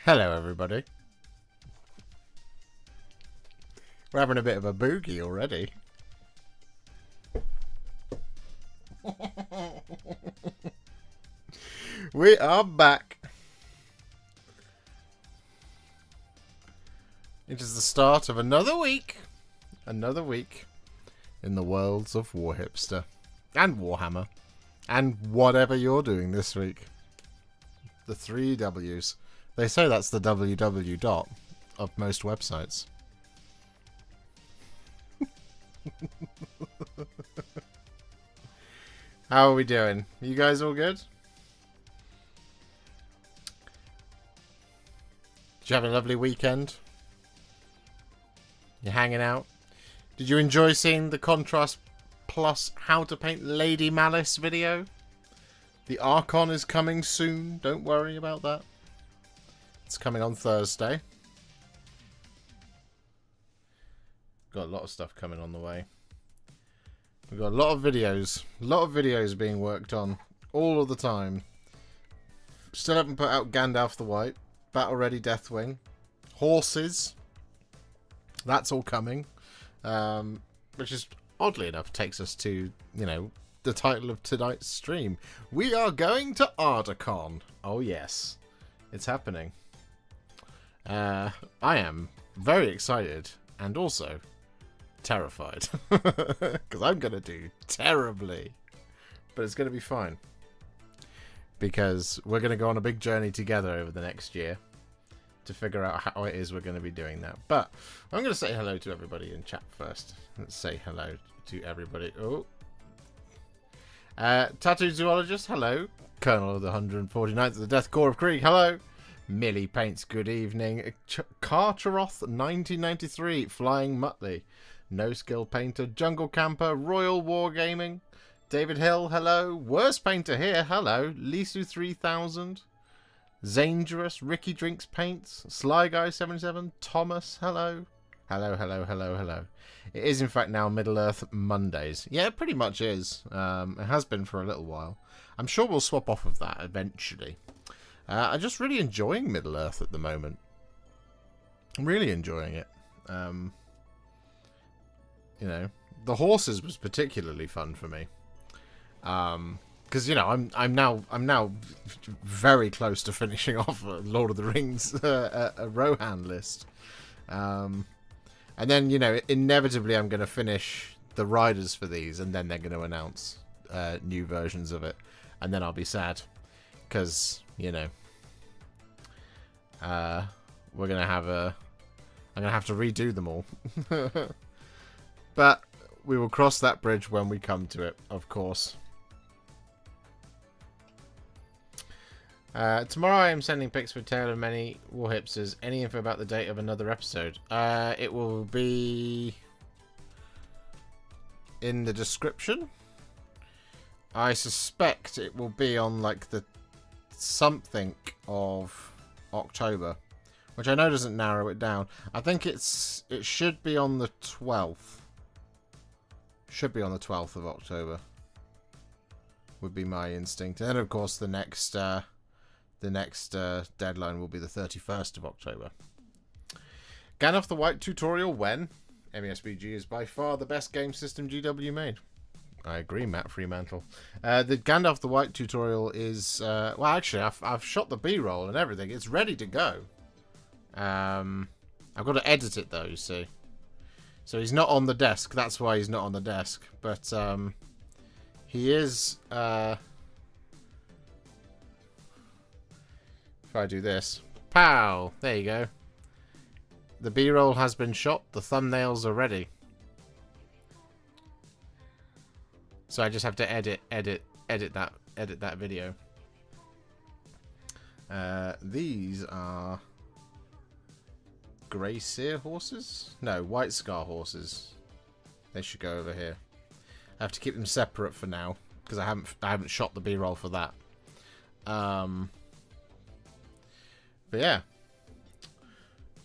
Hello, everybody. We're having a bit of a boogie already. We are back. It is the start of another week. Another week in the worlds of Warhipster and Warhammer and whatever you're doing this week. The 3 W's. They say that's the www dot of most websites. How are we doing? You guys all good? Did you have a lovely weekend? You hanging out? Did you enjoy seeing the Contrast Plus How to Paint Lady Malice video? The Articon is coming soon. Don't worry about that. It's coming on Thursday. Got a lot of stuff coming on the way. We've got a lot of videos. A lot of videos being worked on all of the time. Still haven't put out Gandalf the White. Battle Ready Deathwing. Horses. That's all coming. Which is, oddly enough, takes us to, you know, the title of tonight's stream. We are going to Ardacon. Oh, yes. It's happening. I am very excited and also terrified. Because I'm going to do terribly. But it's going to be fine. Because we're going to go on a big journey together over the next year to figure out how it is we're going to be doing that. But I'm going to say hello to everybody in chat first. Let's say hello to everybody. Oh. Tattoo Zoologist, hello. Colonel of the 149th of the Death Corps of Krieg, hello. Millie Paints, good evening. Carteroth 1993, Flying Muttley. No Skill Painter, Jungle Camper, Royal Wargaming. David Hill, hello. Worst Painter here, hello. Lisu 3000. Zangerous, Ricky Drinks Paints. Sly Guy 77, Thomas, hello. Hello, hello, hello, hello. It is, in fact, now Middle-earth Mondays. Yeah, it pretty much is. It has been for a little while. I'm sure we'll swap off of that eventually. I'm just really enjoying Middle-earth at the moment. I'm really enjoying it. You know, the horses was particularly fun for me. Because, you know, I'm now very close to finishing off Lord of the Rings a Rohan list. And then, you know, inevitably I'm going to finish the riders for these, and then they're going to announce new versions of it. And then I'll be sad. Because, you know, we're going to have I'm going to have to redo them all. But we will cross that bridge when we come to it, of course. Tomorrow I am sending pics for Tale of Many Warhipsters. Any info about the date of another episode? It will be in the description. I suspect it will be on like the something of October, which I know doesn't narrow it down. I think it should be on the 12th. Should be on the 12th of October. Would be my instinct. And then, of course, the next deadline will be the 31st of October. Gandalf the White tutorial when? MESBG is by far the best game system GW made. I agree, Matt Fremantle. The Gandalf the White tutorial is... well, actually, I've shot the B-roll and everything. It's ready to go. I've got to edit it, though, you see. So he's not on the desk. That's why he's not on the desk. But he is... if I do this... Pow! There you go. The B-roll has been shot. The thumbnails are ready. So I just have to edit that video. These are Grey Seer horses? No, White Scar horses. They should go over here. I have to keep them separate for now because I haven't shot the B-roll for that. But yeah.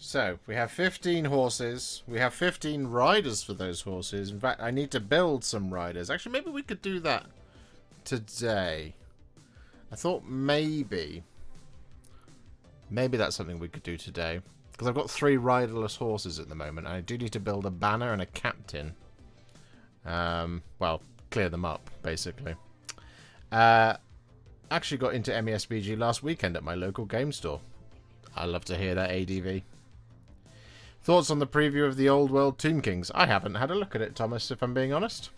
So we have 15 horses. We have 15 riders for those horses. In fact, I need to build some riders. Actually, maybe we could do that today. I thought maybe Maybe that's something we could do today. Because I've got 3 riderless horses at the moment. And I do need to build a banner and a captain. Well, clear them up, basically. Actually got into MESBG last weekend at my local game store. I love to hear that, ADV. Thoughts on the preview of the Old World Tomb Kings? I haven't had a look at it, Thomas, if I'm being honest.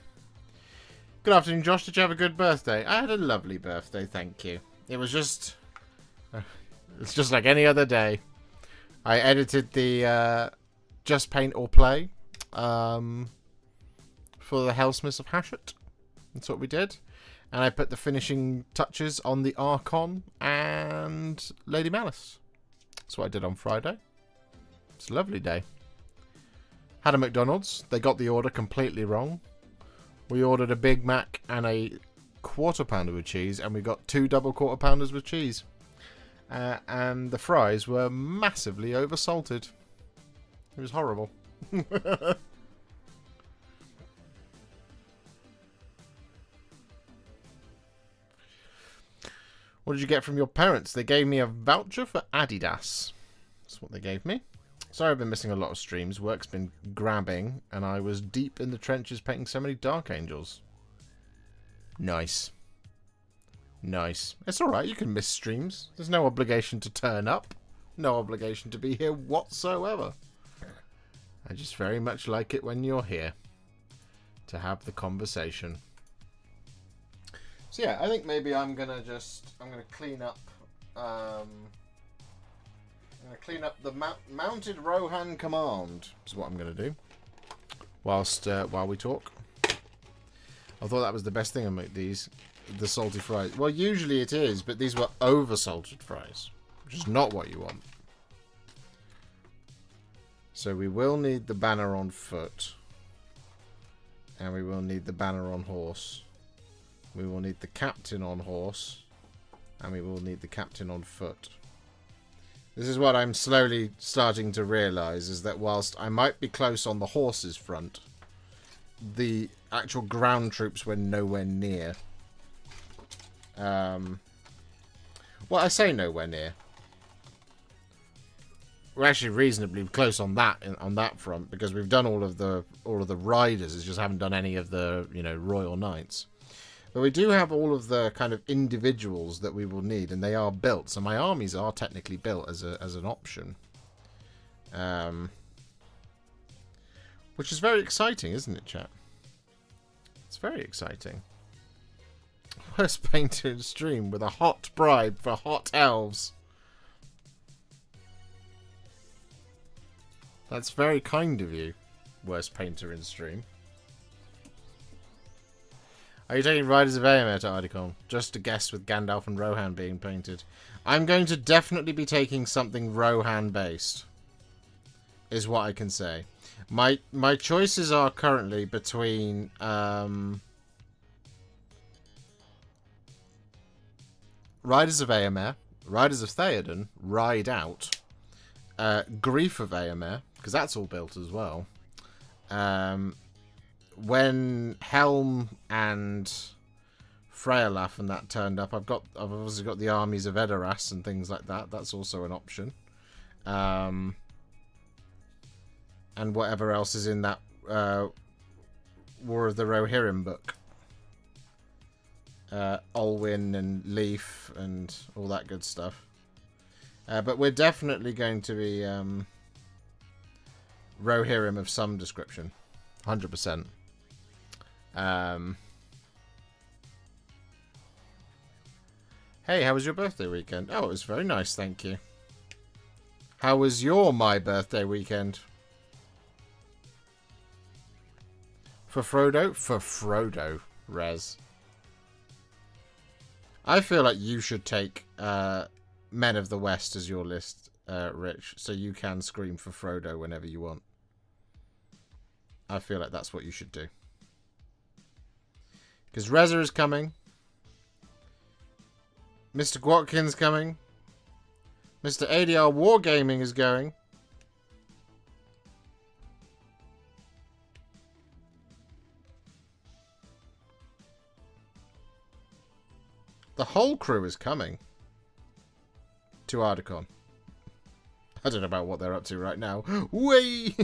Good afternoon, Josh. Did you have a good birthday? I had a lovely birthday, thank you. It was just... it's just like any other day. I edited the Just Paint or Play for the Hellsmiths of Hashut. That's what we did. And I put the finishing touches on the Articon and Lady Malice. That's what I did on Friday. It's a lovely day. Had a McDonald's. They got the order completely wrong. We ordered a Big Mac and a quarter pounder with cheese, and we got 2 double quarter pounders with cheese. And the fries were massively oversalted. It was horrible. What did you get from your parents? They gave me a voucher for Adidas. That's what they gave me. Sorry I've been missing a lot of streams. Work's been grabbing, and I was deep in the trenches painting so many Dark Angels. Nice. Nice. It's alright, you can miss streams. There's no obligation to turn up. No obligation to be here whatsoever. I just very much like it when you're here. To have the conversation. So yeah, I think maybe I'm gonna clean up I'm gonna clean up the mounted Rohan command is what I'm gonna do. Whilst while we talk. I thought that was the best thing I make these. The salty fries. Well, usually it is, but these were over salted fries, which is not what you want. So we will need the banner on foot. And we will need the banner on horse. We will need the captain on horse. And we will need the captain on foot. This is what I'm slowly starting to realise, is that whilst I might be close on the horses front, the actual ground troops were nowhere near. Well, I say nowhere near. We're actually reasonably close on that front, because we've done all of the riders. It's just haven't done any of the Royal Knights. But we do have all of the kind of individuals that we will need, and they are built. So my armies are technically built as an option, which is very exciting, isn't it, chat? It's very exciting. Worst painter in stream with a hot bribe for hot elves. That's very kind of you, worst painter in stream. Are you taking Riders of Aemir to Ardacon? Just a guess with Gandalf and Rohan being painted. I'm going to definitely be taking something Rohan based. Is what I can say. My choices are currently between Riders of Aemir, Riders of Theoden, Ride Out, Grief of Aemir, because that's all built as well. When Helm and Freylaf and that turned up, I've obviously got the armies of Edoras and things like that. That's also an option. And whatever else is in that War of the Rohirrim book. Olwyn and Leaf and all that good stuff. But we're definitely going to be Rohirrim of some description. 100%. Hey, how was your birthday weekend? Oh, it was very nice, thank you. How was my birthday weekend? For Frodo? For Frodo, Rez. I feel like you should take Men of the West as your list, Rich, so you can scream for Frodo whenever you want. I feel like that's what you should do. Because Reza is coming. Mr. Gwatkin's coming. Mr. ADR Wargaming is going. The whole crew is coming to Ardacon. I don't know about what they're up to right now. Whee!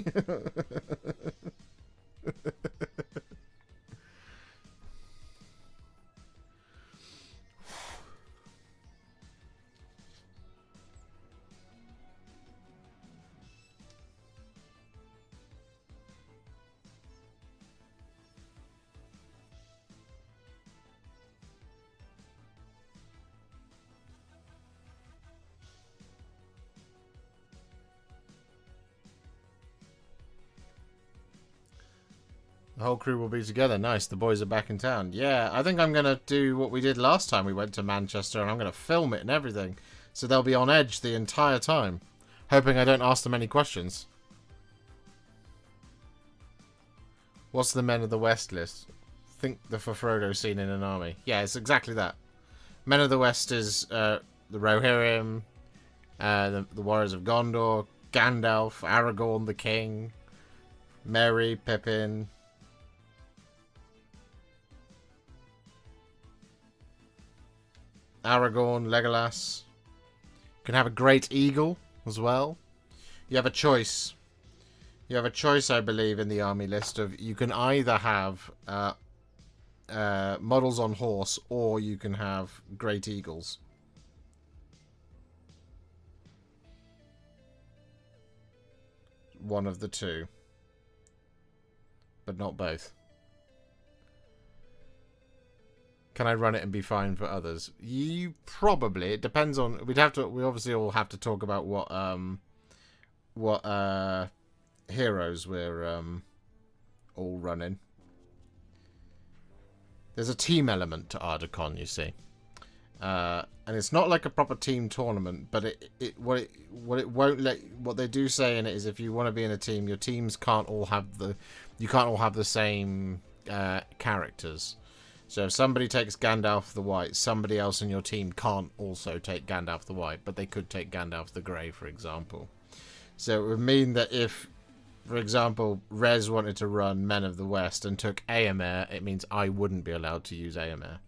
The whole crew will be together. Nice. The boys are back in town. Yeah, I think I'm going to do what we did last time we went to Manchester, and I'm going to film it and everything. So they'll be on edge the entire time. Hoping I don't ask them any questions. What's the Men of the West list? Think the for Frodo scene in an army. Yeah, it's exactly that. Men of the West is the Rohirrim, the Warriors of Gondor, Gandalf, Aragorn the King, Merry, Pippin... Aragorn, Legolas. You can have a Great Eagle as well. You have a choice. You have a choice, I believe, in the army list of you can either have models on horse or you can have Great Eagles. One of the two. But not both. Can I run it and be fine for others? You probably. It depends on. We obviously all have to talk about what heroes we're all running. There's a team element to Ardacon, you see, and it's not like a proper team tournament. But what they do say in it is if you want to be in a team, your teams can't all have the same characters. So if somebody takes Gandalf the White, somebody else in your team can't also take Gandalf the White, but they could take Gandalf the Grey, for example. So it would mean that if, for example, Rez wanted to run Men of the West and took Éomer, it means I wouldn't be allowed to use Éomer.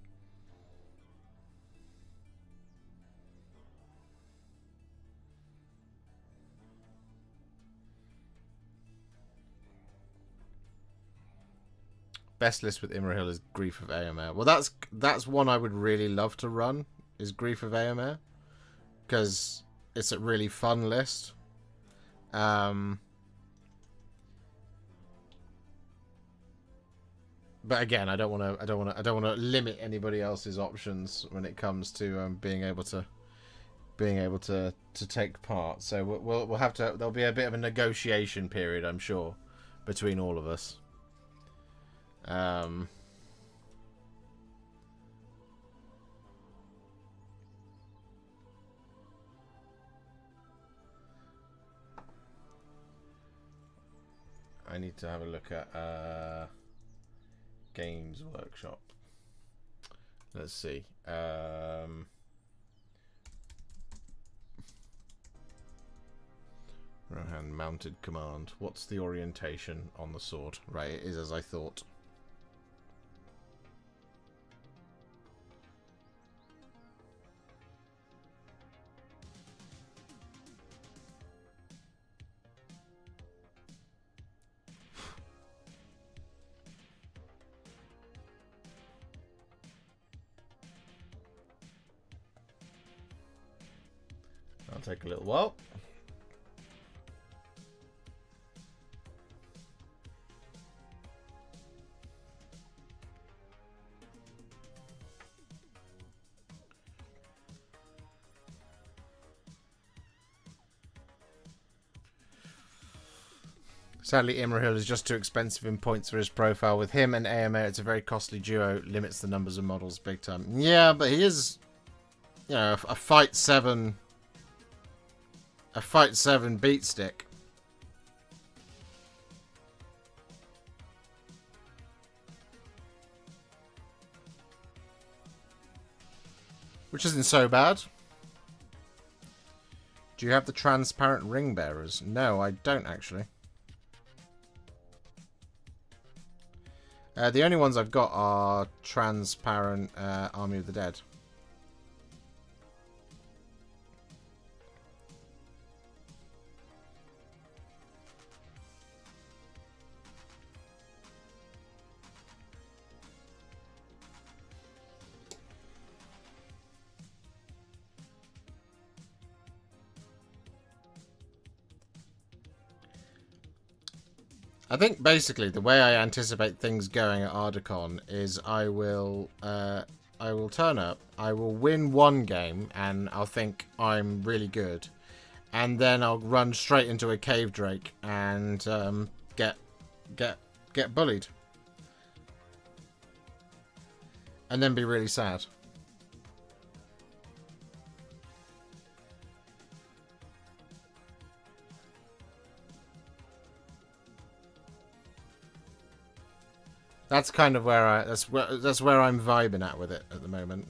Best list with Imrahil is Grief of Éomer. Well, that's one I would really love to run, is Grief of Éomer, because it's a really fun list. But again, I don't want to limit anybody else's options when it comes to being able to take part. So we'll have to. There'll be a bit of a negotiation period, I'm sure, between all of us. I need to have a look at Games Workshop. Let's see. Rohan mounted command. What's the orientation on the sword? Right, it is as I thought. That'll take a little while. Sadly, Imrahil is just too expensive in points for his profile. With him and Éomer, it's a very costly duo. Limits the numbers of models big time. Yeah, but he is, you know, a fight 7 beat stick. Which isn't so bad. Do you have the transparent ring bearers? No, I don't actually. The only ones I've got are transparent Army of the Dead. I think basically the way I anticipate things going at Ardacon is I will turn up, I will win one game, and I'll think I'm really good, and then I'll run straight into a cave drake and get bullied, and then be really sad. That's kind of where that's where I'm vibing at with it at the moment.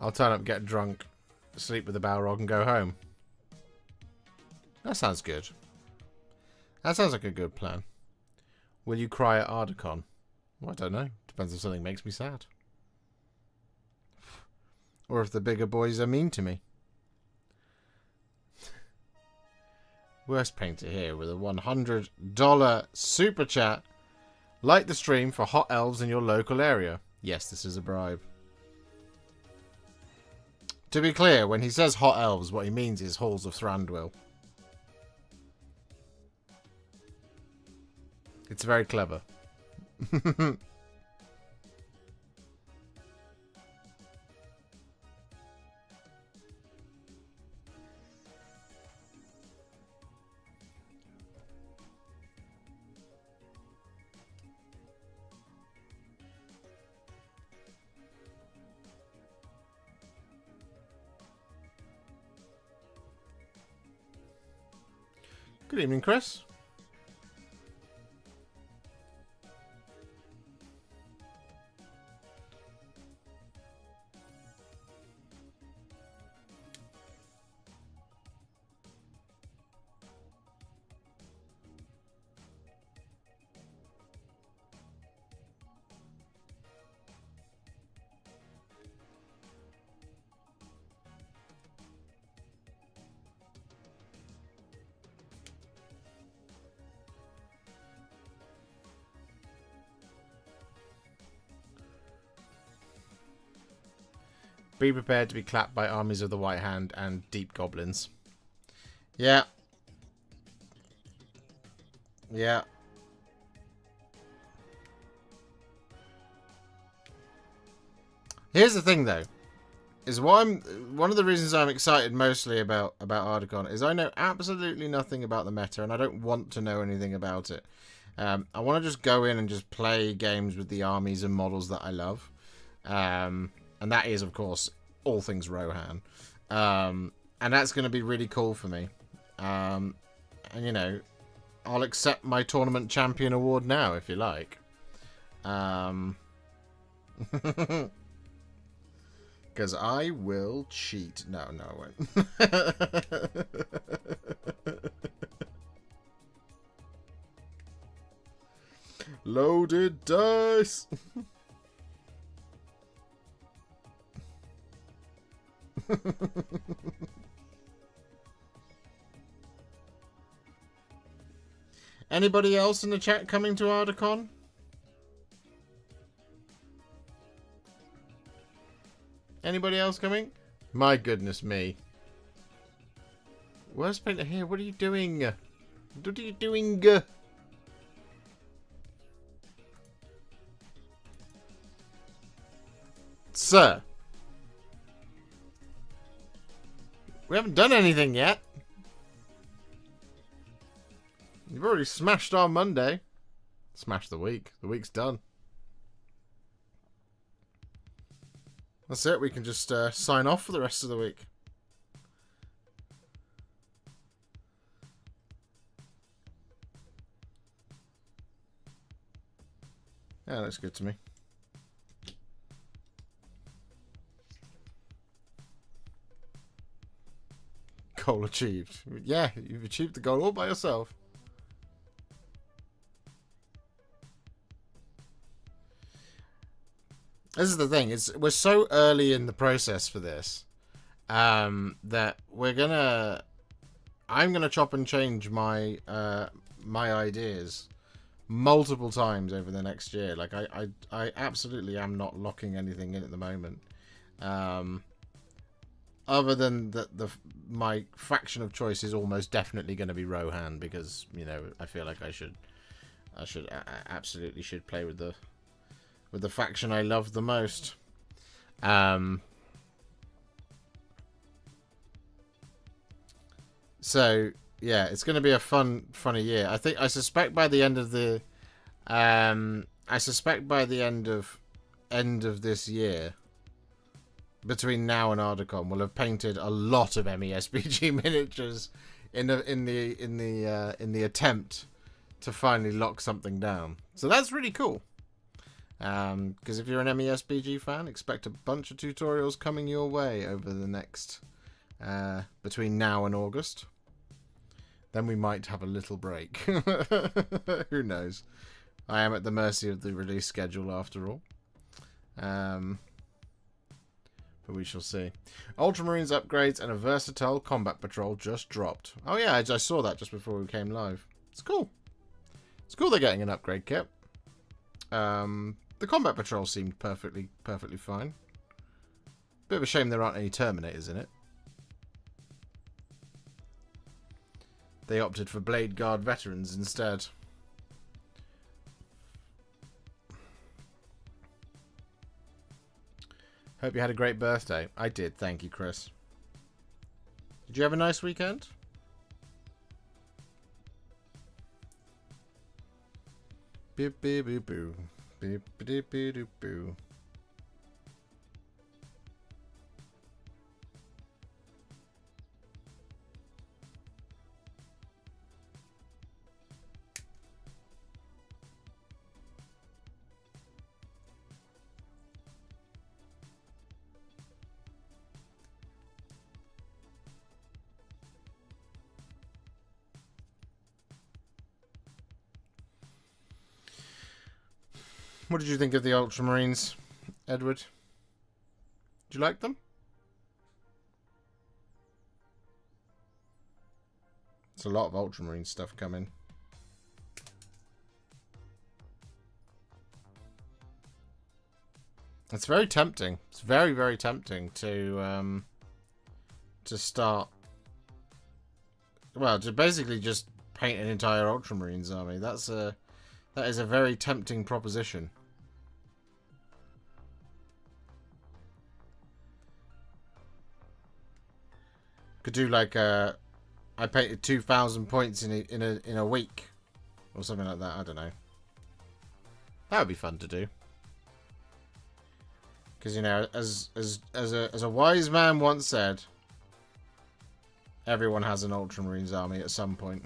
I'll turn up, get drunk, sleep with the Balrog, and go home. That sounds good. That sounds like a good plan. Will you cry at Ardacon? Well, I don't know. Depends if something makes me sad. Or if the bigger boys are mean to me. Worst painter here with a $100 super chat. Like the stream for hot elves in your local area. Yes, this is a bribe. To be clear, when he says hot elves, what he means is Halls of Thranduil. It's very clever. Good evening, Chris. Be prepared to be clapped by armies of the White Hand and deep goblins. Yeah. Yeah. Here's the thing, though, is one of the reasons I'm excited mostly about Articon is I know absolutely nothing about the meta, and I don't want to know anything about it. I want to just go in and just play games with the armies and models that I love. And that is, of course, all things Rohan. And that's going to be really cool for me. And, you know, I'll accept my tournament champion award now, if you like. Because I will cheat. No, I won't. Loaded dice! Anybody else in the chat coming to Ardacon? Anybody else coming? My goodness me. Worst painter here, what are you doing? What are you doing? Sir. We haven't done anything yet. You've already smashed our Monday. Smashed the week. The week's done. That's it. We can just sign off for the rest of the week. Yeah, looks good to me. Goal achieved. Yeah, you've achieved the goal all by yourself. This is the thing. We're so early in the process for this that I'm gonna chop and change my my ideas multiple times over the next year. Like, I absolutely am not locking anything in at the moment. Other than that, my faction of choice is almost definitely going to be Rohan, because, you know, I feel like I absolutely should play with the faction I love the most. So yeah, it's going to be a funny year. I suspect by the end of the end of this year, between now and Ardacon, we'll have painted a lot of MESBG miniatures in the attempt to finally lock something down. So that's really cool. Because if you're an MESBG fan, expect a bunch of tutorials coming your way over the next between now and August. Then we might have a little break. Who knows? I am at the mercy of the release schedule after all. But we shall see. Ultramarines upgrades and a versatile combat patrol just dropped. Oh yeah, I saw that just before we came live. It's cool. It's cool they're getting an upgrade kit. The combat patrol seemed perfectly fine. Bit of a shame there aren't any Terminators in it. They opted for Blade Guard veterans instead. Hope you had a great birthday. I did, thank you, Chris. Did you have a nice weekend? Beep beep beep boo. Beep beep beep beep boo. What did you think of the Ultramarines, Edward? Did you like them? It's a lot of Ultramarine stuff coming. It's very tempting. It's very, very tempting to start. Well, to basically just paint an entire Ultramarines army. That is a very tempting proposition. Could do like I painted 2,000 points in a week or something like that. I don't know. That would be fun to do. Because, you know, as a wise man once said, everyone has an Ultramarines army at some point.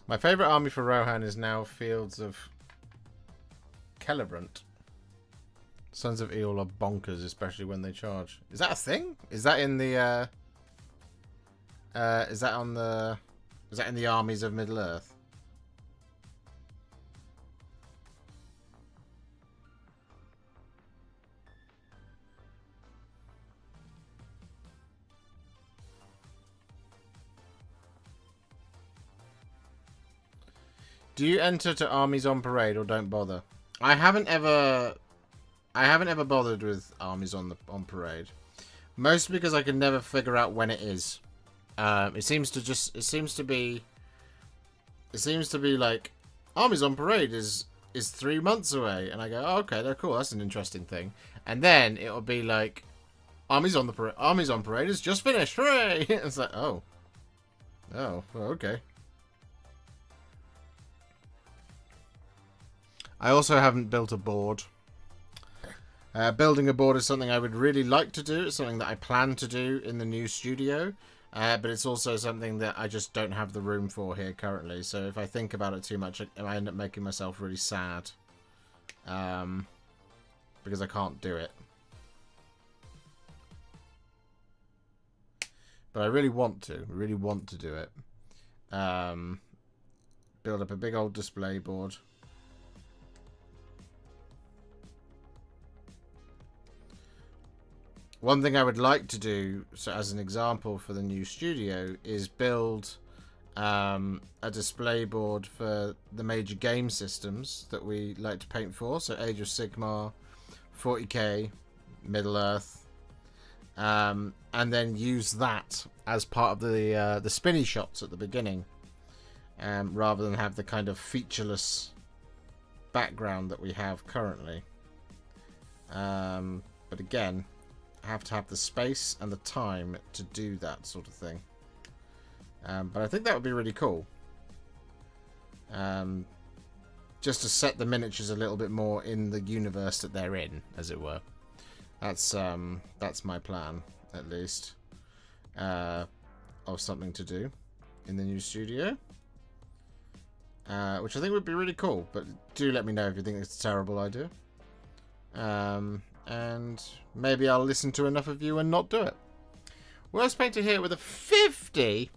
My favourite army for Rohan is now Fields of Celebrant. Sons of Eol are bonkers, especially when they charge. Is that a thing? Is that in the is that in the armies of Middle-earth? Do you enter to Armies on Parade or don't bother? I haven't ever bothered with Armies on Parade. Mostly because I can never figure out when it is. It seems to be like Armies on Parade is 3 months away, and I go, oh, okay, they're cool. That's an interesting thing. And then it'll be like Armies on Parade is just finished. Hooray! It's like, oh, well, okay. I also haven't built a board. Building a board is something I would really like to do. It's something that I plan to do in the new studio. But it's also something that I just don't have the room for here currently. So if I think about it too much, I end up making myself really sad. because I can't do it. But I really want to. Really want to do it. Build up a big old display board. One thing I would like to do, so as an example for the new studio, is build a display board for the major game systems that we like to paint for. So Age of Sigmar, 40k, Middle-earth, and then use that as part of the spinny shots at the beginning, rather than have the kind of featureless background that we have currently. But again, I have to have the space and the time to do that sort of thing. But I think that would be really cool. Just to set the miniatures a little bit more in the universe that they're in, as it were. That's my plan, at least, of something to do in the new studio, which I think would be really cool. But do let me know if you think it's a terrible idea, and maybe I'll listen to enough of you and not do it. Worst painter here with a $50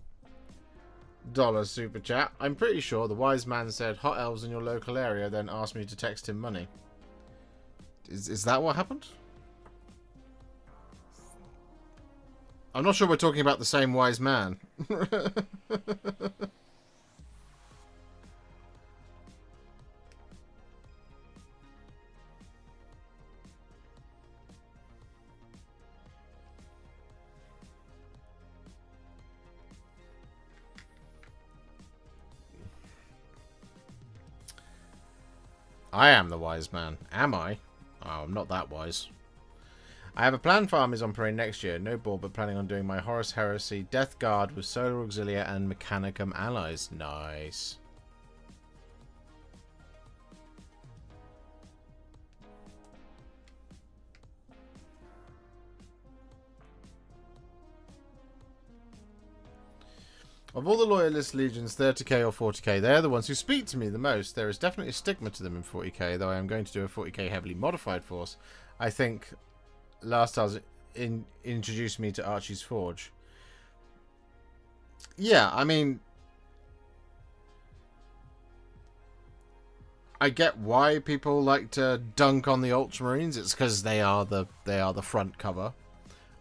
super chat. I'm pretty sure the wise man said hot elves in your local area, then asked me to text him money. Is that what happened? I'm not sure we're talking about the same wise man. I am the wise man. Am I? Oh, I'm not that wise. I have a plan for Armies on parade next year. No ball, but planning on doing my Horus Heresy Death Guard with Solar Auxilia and Mechanicum allies. Nice. Of all the Loyalist Legions, 30k or 40k, they're the ones who speak to me the most. There is definitely a stigma to them in 40k, though I am going to do a 40k heavily modified force. I think last time introduced me to Archie's Forge. Yeah, I mean, I get why people like to dunk on the Ultramarines. It's because they are the front cover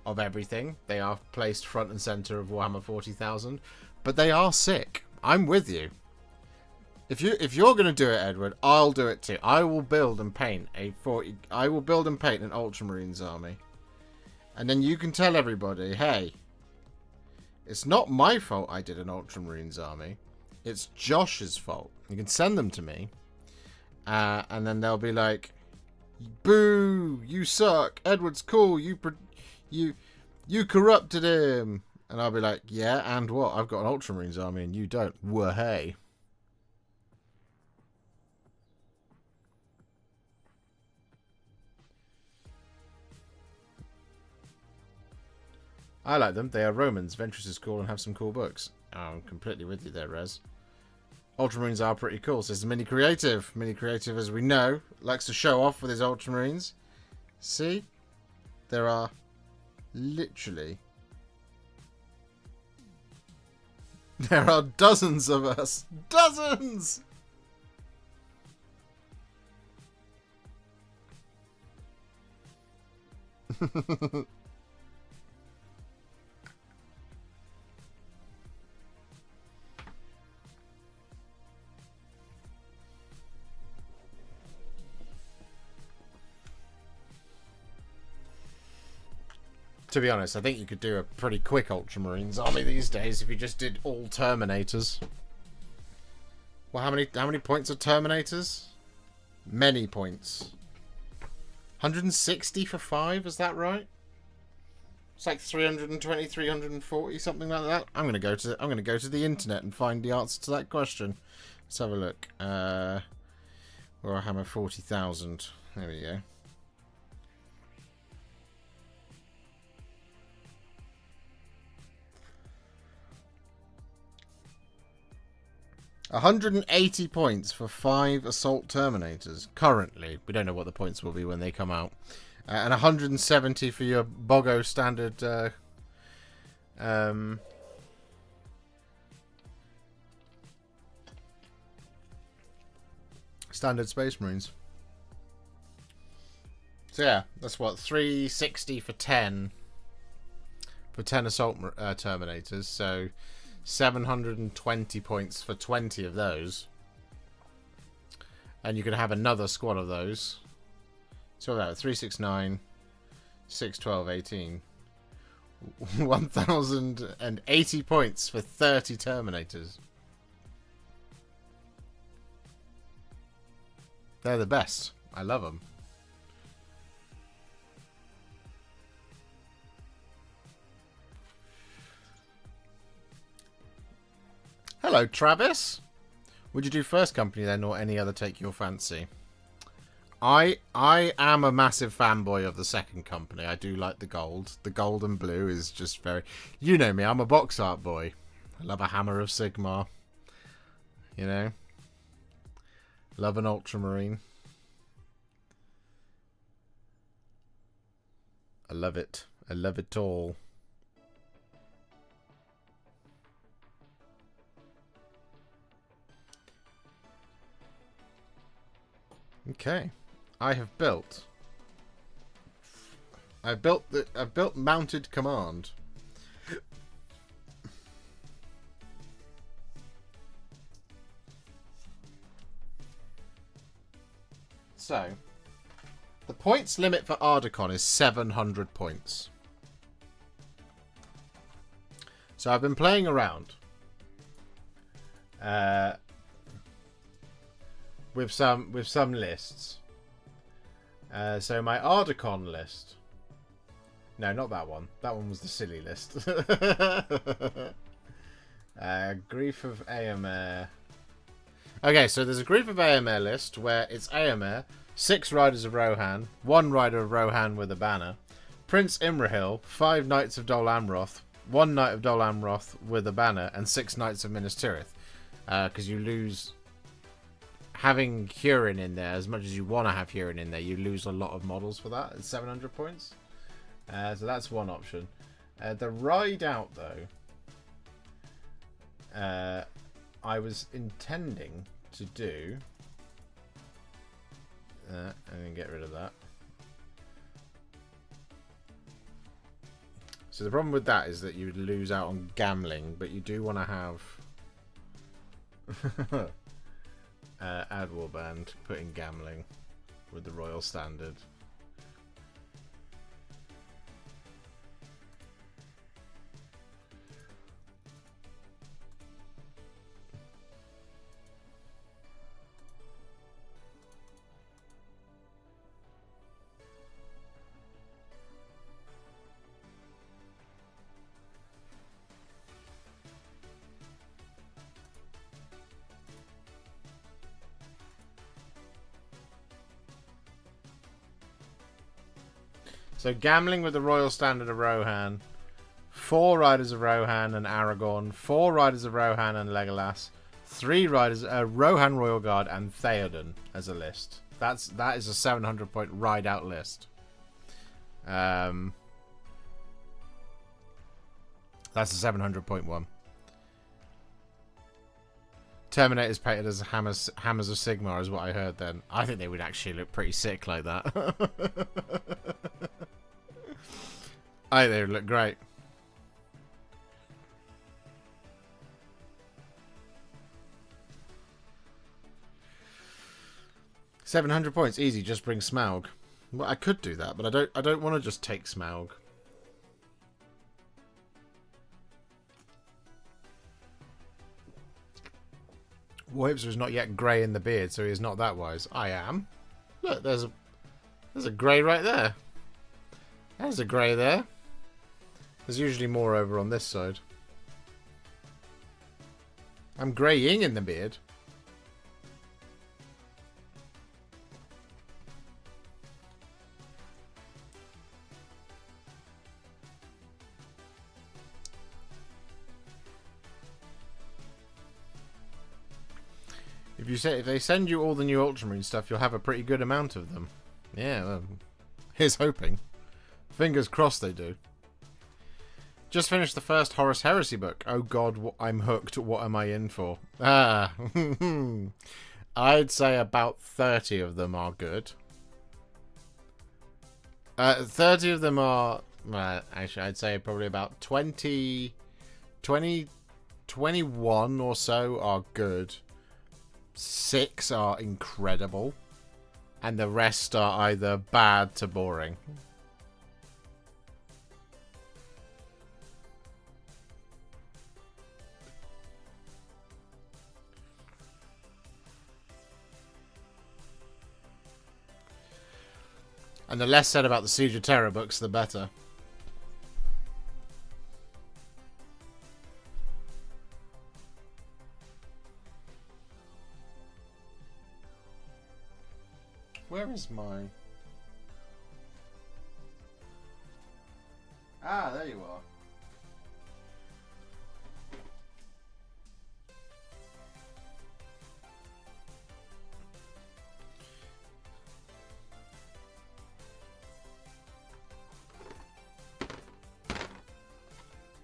of everything. They are placed front and center of Warhammer 40,000. But they are sick. I'm with you. If you're gonna do it, Edward, I'll do it too. I will build and paint an Ultramarines army, and then you can tell everybody, hey, it's not my fault I did an Ultramarines army. It's Josh's fault. You can send them to me, and then they'll be like, "Boo! You suck. Edward's cool. You corrupted him." And I'll be like, yeah, and what? I've got an Ultramarines army and you don't. Wah-hey. I like them. They are Romans. Ventress is cool and have some cool books. Oh, I'm completely with you there, Rez. Ultramarines are pretty cool, says Mini Creative. Mini Creative, as we know, likes to show off with his Ultramarines. See? There are literally... There are dozens of us. Dozens! To be honest, I think you could do a pretty quick Ultramarines army these days if you just did all Terminators. Well, how many points are Terminators? Many points. 160 for 5, is that right? It's like 320, 340, something like that. I'm gonna go to the internet and find the answer to that question. Let's have a look. Warhammer 40,000. There we go. 180 points for 5 Assault Terminators. Currently. We don't know what the points will be when they come out. And 170 for your Bogo standard... standard Space Marines. So yeah, that's what, 360 for 10. For 10 Assault Terminators. So 720 points for 20 of those. And you can have another squad of those. So that 369, 612, 18. 1,080 points for 30 Terminators. They're the best. I love them. Hello, Travis. Would you do First Company then, or any other take your fancy? I am a massive fanboy of the Second Company. I do like the gold. The gold and blue is just very... You know me, I'm a box art boy. I love a Hammer of Sigmar. You know? Love an Ultramarine. I love it. I love it all. Okay. I've built Mounted Command. So, the points limit for Ardacon is 700 points. So I've been playing around with some lists. So my Ardacon list. No, not that one. That one was the silly list. Grief of Aemir. Okay, so there's a Grief of Aemir list where it's Aemir, 6 Riders of Rohan, 1 Rider of Rohan with a banner, Prince Imrahil, 5 Knights of Dol Amroth, 1 Knight of Dol Amroth with a banner, and 6 Knights of Minas Tirith. Because you lose... Having Hurin in there, as much as you want to have Hurin in there, you lose a lot of models for that. It's 700 points. So that's one option. The Ride Out, though, I was intending to do... and then get rid of that. So the problem with that is that you would lose out on gambling, but you do want to have... add warband, put in gambling with the Royal Standard. So gambling with the Royal Standard of Rohan, 4 Riders of Rohan and Aragorn, 4 Riders of Rohan and Legolas, 3 Riders, Rohan Royal Guard and Theoden as a list. That is a 700 point ride out list. That's a 700 point one. Terminators painted as hammers of Sigmar is what I heard then. I think they would actually look pretty sick like that. I think they would look great. $700 points, easy. Just bring Smaug. Well, I could do that, but I don't want to just take Smaug. Warhipster is not yet grey in the beard, so he is not that wise. I am. Look, there's a grey right there. There's a grey there. There's usually more over on this side. I'm greying in the beard. If they send you all the new Ultramarine stuff, you'll have a pretty good amount of them. Yeah, well, here's hoping. Fingers crossed they do. Just finished the first Horus Heresy book. Oh god, I'm hooked. What am I in for? Ah, I'd say about 30 of them are good. 30 of them are... actually, I'd say probably about 21 or so are good. 6 are incredible. And the rest are either bad to boring. And the less said about the Siege of Terror books, the better. Where is my... Ah, there you are.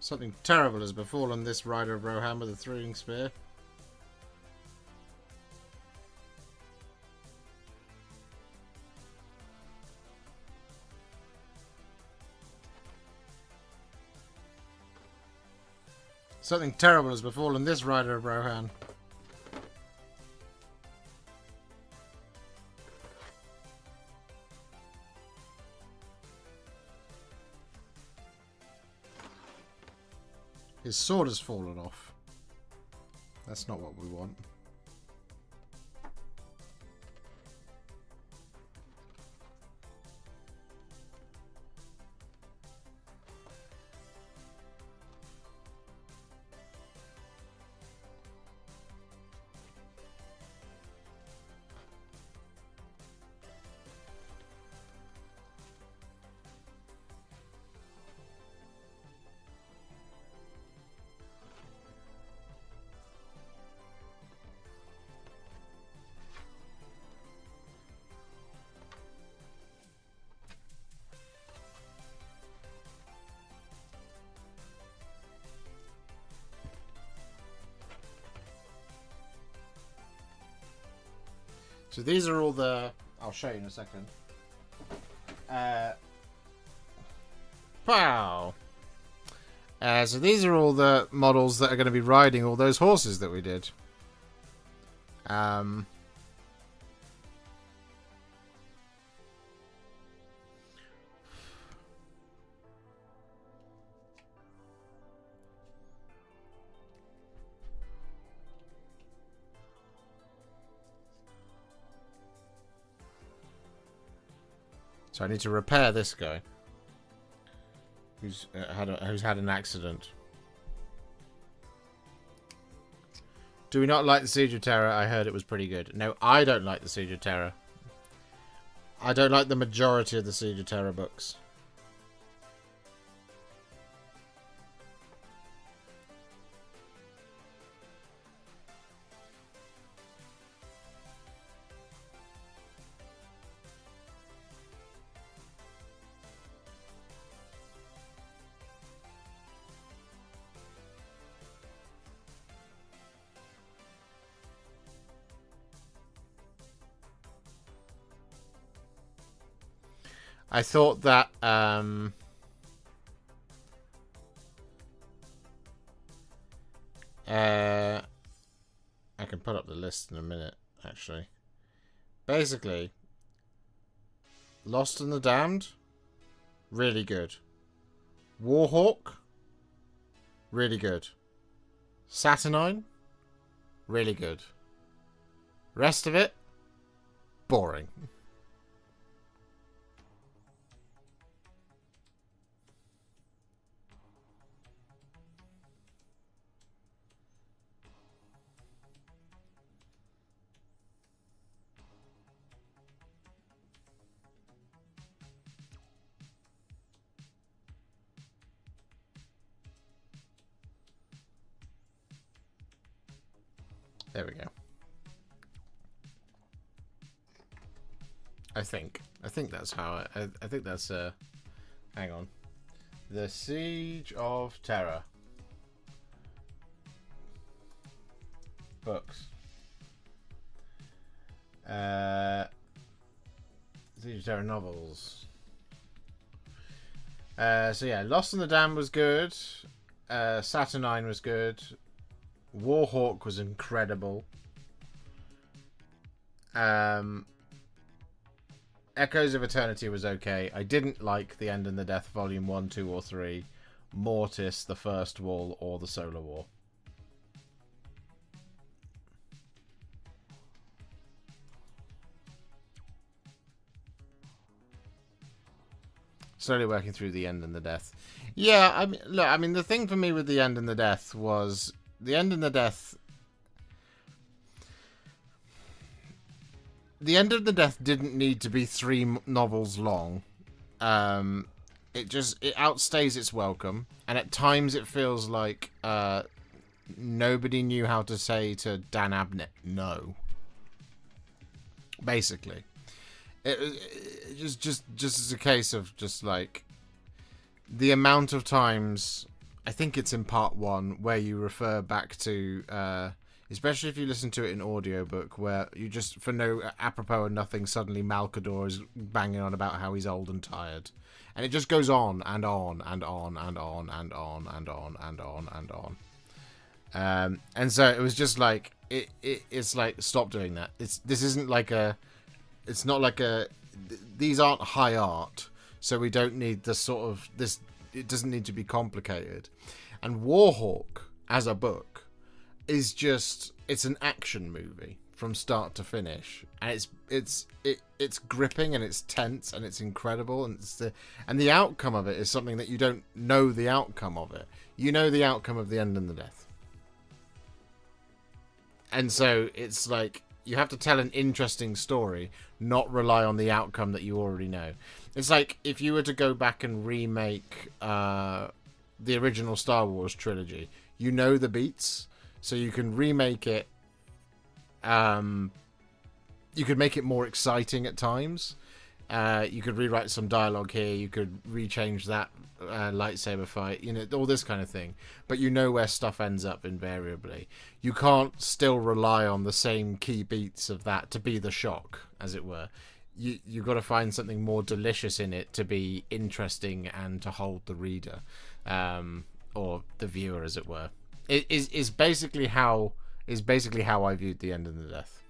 Something terrible has befallen this rider of Rohan with a throwing spear. Something terrible has befallen this rider of Rohan. His sword has fallen off. That's not what we want. So these are all the... I'll show you in a second. Pow! So these are all the models that are going to be riding all those horses that we did. So I need to repair this guy, who's had an accident. Do we not like the Siege of Terror? I heard it was pretty good. No, I don't like the Siege of Terror. I don't like the majority of the Siege of Terror books. I thought that I can put up the list in a minute, actually. Basically, Lost and the Damned, really good. Warhawk, really good. Saturnine, really good. Rest of it, boring. There we go. I think that's how I think that's hang on. The Siege of Terror books. Siege of Terror novels. So yeah, Lost in the Dam was good. Saturnine was good. Warhawk was incredible. Echoes of Eternity was okay. I didn't like The End and the Death Volume 1, 2 or 3. Mortis, The First Wall, or The Solar War. Slowly working through The End and the Death. Yeah, I mean, look, I mean, the thing for me with The End and the Death was The End and the Death. The End of the Death didn't need to be 3 novels long. It outstays its welcome, and at times it feels like nobody knew how to say to Dan Abnett no. Basically, it just as a case of just like the amount of times. I think it's in part 1 where you refer back to. Especially if you listen to it in audiobook, where you just, for no apropos of nothing, suddenly Malcador is banging on about how he's old and tired. And it just goes on and on and on and on and on and on and on and on. And so it was just like, it's like, stop doing that. This isn't like it's not like these aren't high art, so we don't need the sort of, it doesn't need to be complicated. And Warhawk, as a book, is just, it's an action movie from start to finish, and it's gripping and it's tense and it's incredible, and the outcome of it is something that you don't know the outcome of it. You know the outcome of The End and the Death, and so it's like you have to tell an interesting story, not rely on the outcome that you already know. It's like if you were to go back and remake the original Star Wars trilogy, you know the beats. So you can remake it. You could make it more exciting at times. You could rewrite some dialogue here. You could rechange that lightsaber fight. You know, all this kind of thing. But you know where stuff ends up invariably. You can't still rely on the same key beats of that to be the shock, as it were. You've got to find something more delicious in it to be interesting and to hold the reader, or the viewer, as it were. It is basically how I viewed The End and the Death.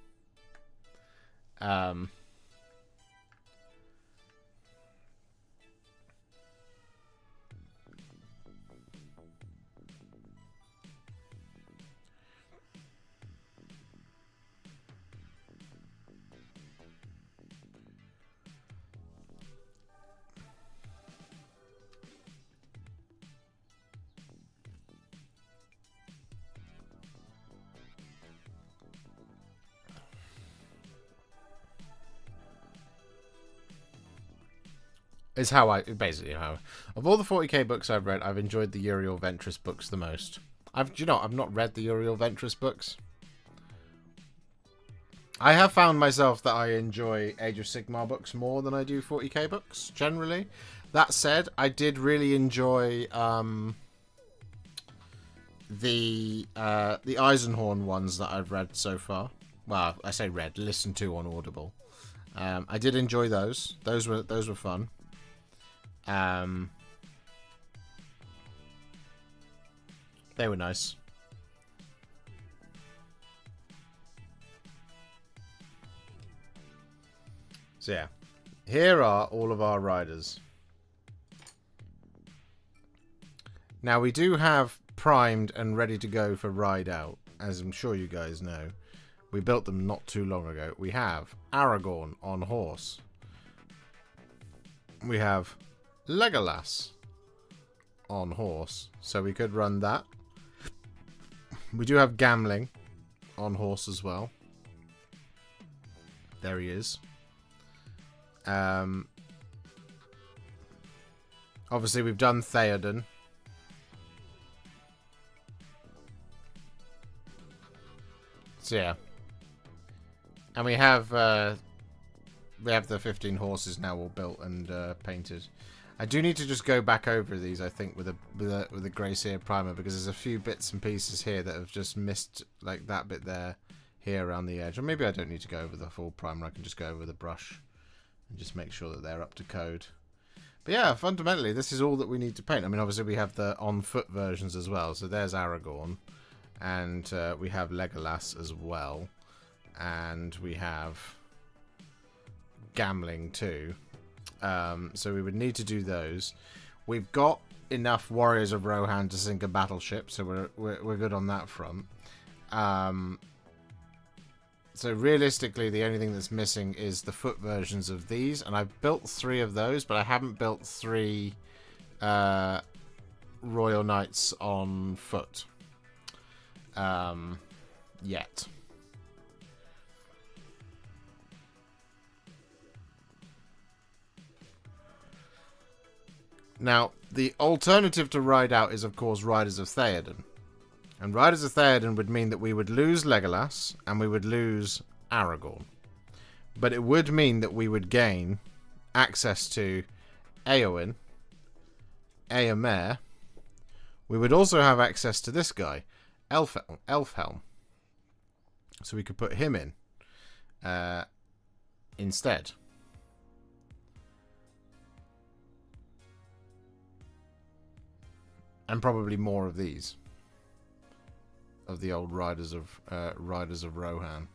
Is how I basically how of all the 40k books I've read, I've enjoyed the Uriel Ventress books the most. I've not read the Uriel Ventress books. I have found myself that I enjoy Age of Sigmar books more than I do 40k books generally. That said, I did really enjoy the Eisenhorn ones that I've read so far. Well, I say read, listened to on Audible. I did enjoy those. Those were fun. They were nice. So yeah, here are all of our riders. Now we do have primed and ready to go for ride out, as I'm sure you guys know. We built them not too long ago. We have Aragorn on horse. We have Legolas on horse, so we could run that. We do have Gamling on horse as well. There he is. Obviously we've done Theoden. So yeah. And we have we have the 15 horses now all built and painted. I do need to just go back over these, I think, with a grey sear primer, because there's a few bits and pieces here that have just missed, like that bit there, here around the edge. Or maybe I don't need to go over the full primer. I can just go over the brush and just make sure that they're up to code. But yeah, fundamentally, this is all that we need to paint. I mean, obviously we have the on-foot versions as well. So there's Aragorn, and we have Legolas as well, and we have Gamling too. So we would need to do those. We've got enough Warriors of Rohan to sink a battleship, so we're good on that front. So realistically, the only thing that's missing is the foot versions of these, and I've built 3 of those, but I haven't built 3 Royal Knights on foot yet. Now, the alternative to Ride Out is, of course, Riders of Theoden. And Riders of Theoden would mean that we would lose Legolas and we would lose Aragorn. But it would mean that we would gain access to Éowyn, Éomer. We would also have access to this guy, Elfhelm. So we could put him in instead. And probably more of these. Of the old Riders of Rohan.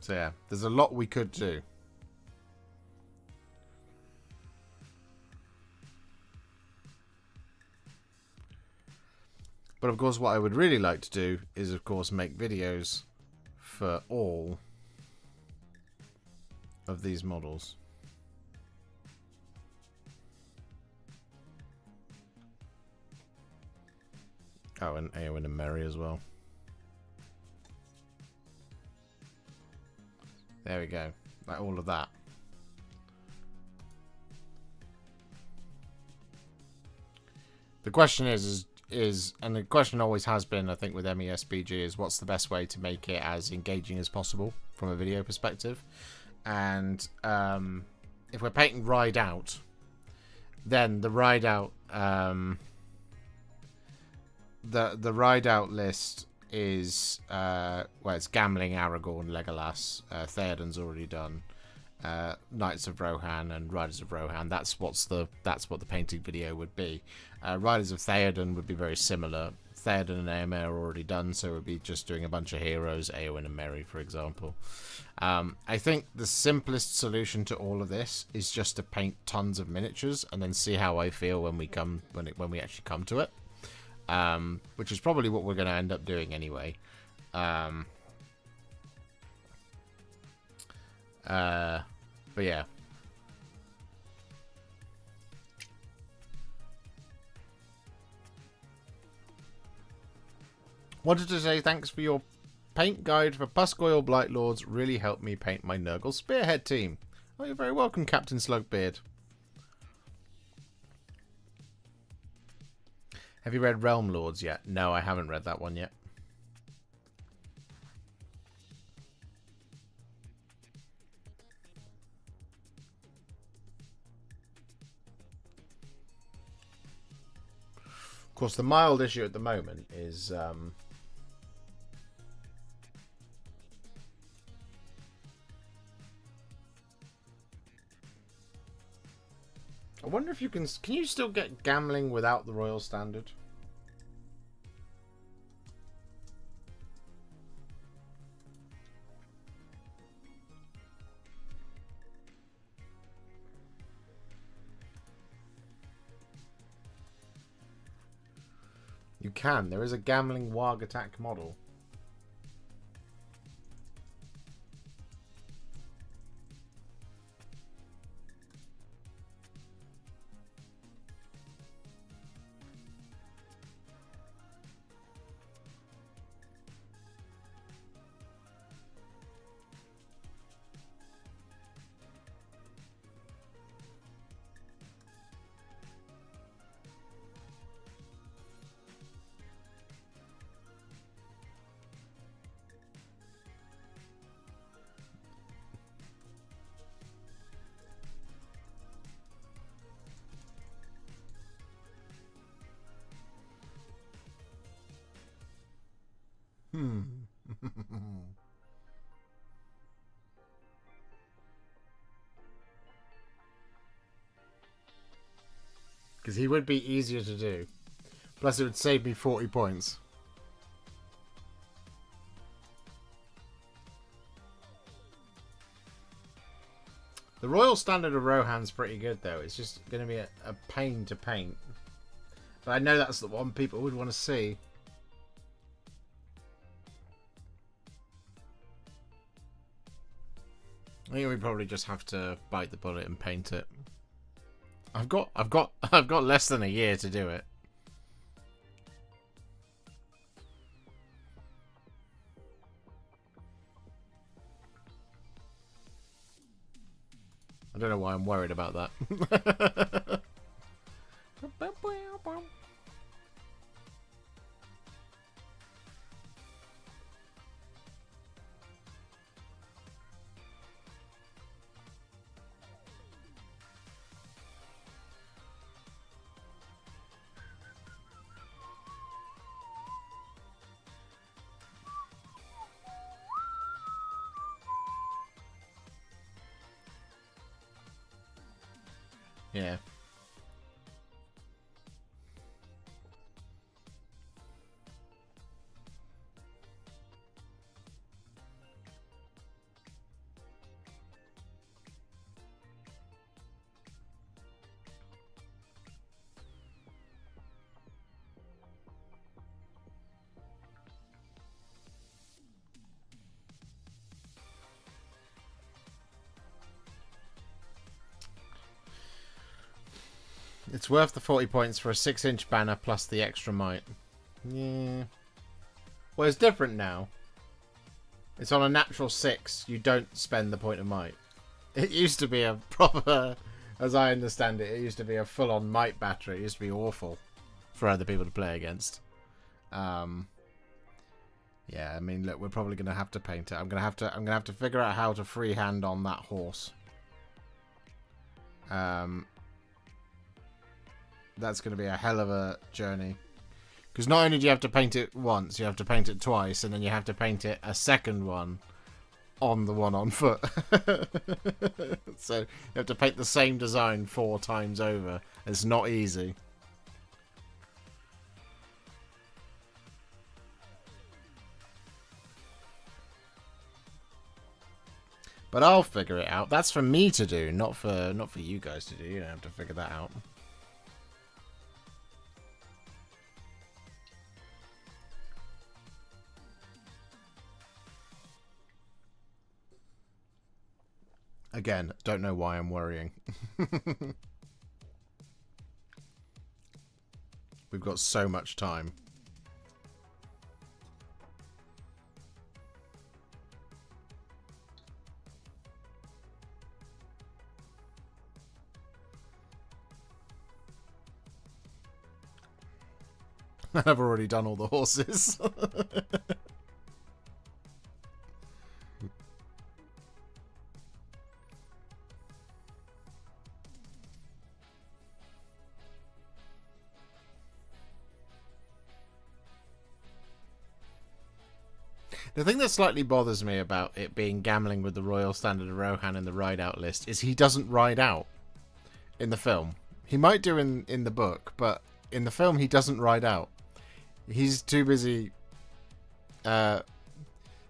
So yeah, there's a lot we could do. But of course what I would really like to do is of course make videos for all of these models. Oh, and Éowyn and Merry as well. There we go. Like all of that. The question is, and the question always has been, I think, with MESBG, is what's the best way to make it as engaging as possible from a video perspective? And if we're painting Ride Out, then the Ride Out the Ride Out list is well, it's Gamling, Aragorn, Legolas, Theoden's already done, Knights of Rohan and Riders of Rohan. That's what the painting video would be. Riders of Theoden would be very similar. Theoden and Éomer are already done, so it would be just doing a bunch of heroes, Éowyn and Merry, for example. I think the simplest solution to all of this is just to paint tons of miniatures and then see how I feel when we actually come to it. Which is probably what we're going to end up doing anyway. But yeah. Wanted to say thanks for your paint guide for Puscoil Blight Lords. Really helped me paint my Nurgle Spearhead team. Oh, you're very welcome, Captain Slugbeard. Have you read Realm Lords yet? No, I haven't read that one yet. Of course, the mild issue at the moment is I wonder if you can you still get Gamling without the Royal Standard? You can. There is a Gamling Warg attack model. Because he would be easier to do. Plus, it would save me 40 points. The Royal Standard of Rohan's pretty good, though. It's just going to be a pain to paint. But I know that's the one people would want to see. I think we probably just have to bite the bullet and paint it. I've got less than a year to do it. I don't know why I'm worried about that. Yeah. It's worth the 40 points for a 6-inch banner plus the extra might. Yeah. Well, it's different now. It's on a natural 6. You don't spend the point of might. It used to be a proper, as I understand it, it used to be a full-on might battery. It used to be awful for other people to play against. Yeah, I mean, look, we're probably going to have to paint it. I'm going to have to figure out how to freehand on that horse. That's going to be a hell of a journey. Because not only do you have to paint it once, you have to paint it twice, and then you have to paint it a second one on the one on foot. So you have to paint the same design 4 times over. It's not easy. But I'll figure it out. That's for me to do, not for you guys to do. You don't have to figure that out. Again, don't know why I'm worrying. We've got so much time. I've already done all the horses. The thing that slightly bothers me about it being gambling with the Royal Standard of Rohan in the ride-out list is he doesn't ride out in the film. He might do in the book, but in the film he doesn't ride out. He's too busy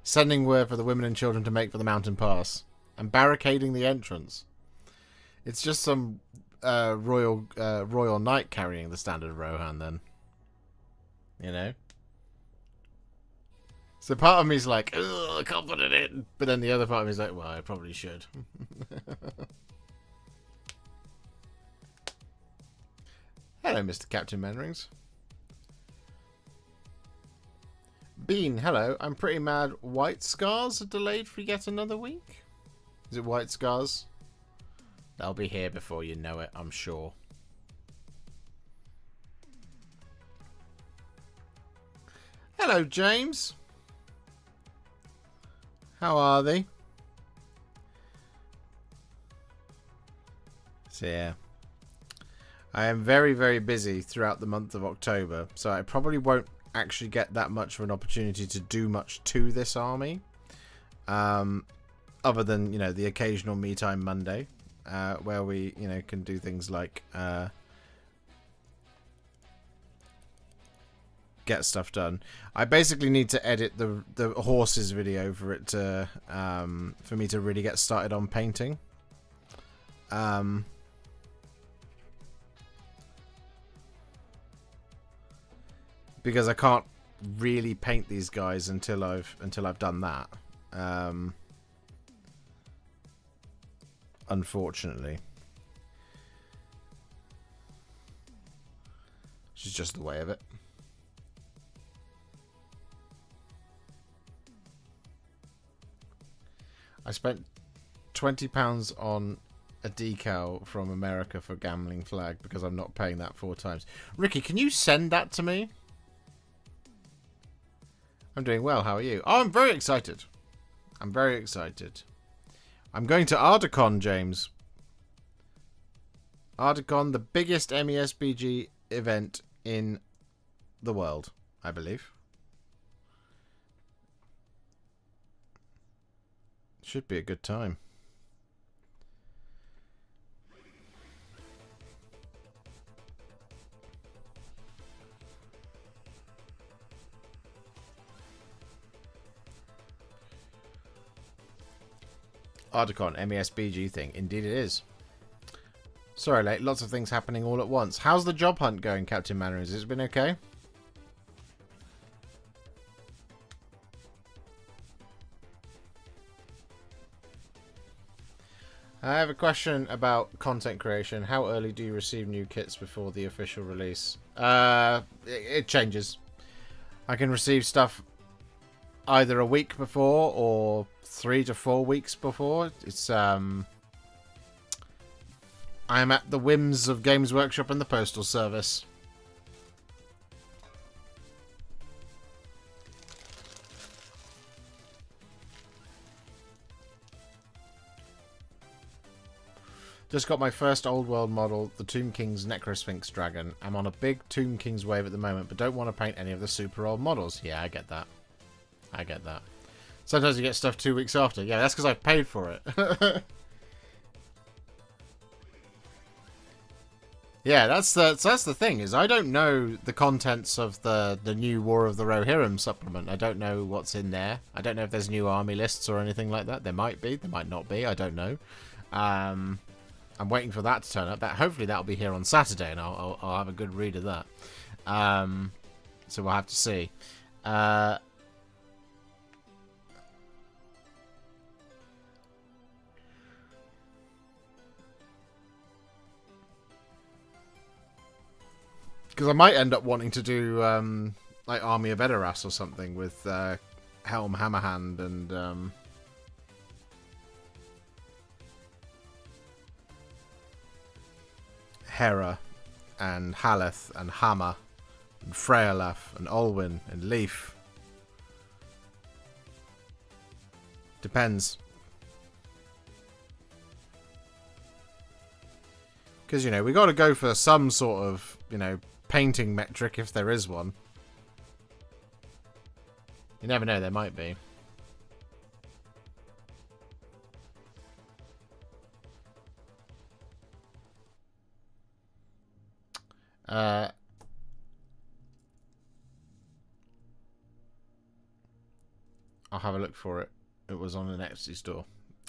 sending word for the women and children to make for the mountain pass and barricading the entrance. It's just some royal knight carrying the Standard of Rohan then. You know? So part of me's like, ugh, I can't put it in. But then the other part of me's like, well, I probably should. Hello, Mr. Captain Menrings. Bean, hello. I'm pretty mad. White Scars are delayed for yet another week? Is it White Scars? They'll be here before you know it, I'm sure. Hello, James. How are they? So yeah, I am very, very busy throughout the month of October, so I probably won't actually get that much of an opportunity to do much to this army, other than, you know, the occasional Me Time Monday, where we, you know, can do things like get stuff done. I basically need to edit the horses video for it to for me to really get started on painting. Because I can't really paint these guys until I've done that. Unfortunately. Which is just the way of it. I spent £20 on a decal from America for Gambling Flag because I'm not paying that 4 times. Ricky, can you send that to me? I'm doing well. How are you? Oh, I'm very excited. I'm very excited. I'm going to Ardacon, James. Ardacon, the biggest MESBG event in the world, I believe. Should be a good time. Ardacon, MESBG thing. Indeed it is. Sorry, late. Lots of things happening all at once. How's the job hunt going, Captain Manners? Has it been okay? I have a question about content creation. How early do you receive new kits before the official release? It changes. I can receive stuff either a week before or 3 to 4 weeks before. It's I am at the whims of Games Workshop and the Postal Service. Just got my first old world model, the Tomb King's Necrosphinx Dragon. I'm on a big Tomb King's wave at the moment, but don't want to paint any of the super old models. Yeah, I get that. I get that. Sometimes you get stuff 2 weeks after. Yeah, that's because I paid for it. Yeah, that's the thing, is I don't know the contents of the new War of the Rohirrim supplement. I don't know what's in there. I don't know if there's new army lists or anything like that. There might be, there might not be. I don't know. I'm waiting for that to turn up. Hopefully that'll be here on Saturday, and I'll have a good read of that. So we'll have to see. Because I might end up wanting to do like Army of Edoras or something with Helm Hammerhand and Hera and Haleth and Hammer and Freylaf and Olwyn and Leaf. Depends. Because, you know, we got to go for some sort of, you know, painting metric if there is one. You never know, there might be. I'll have a look for it. It was on an Etsy store.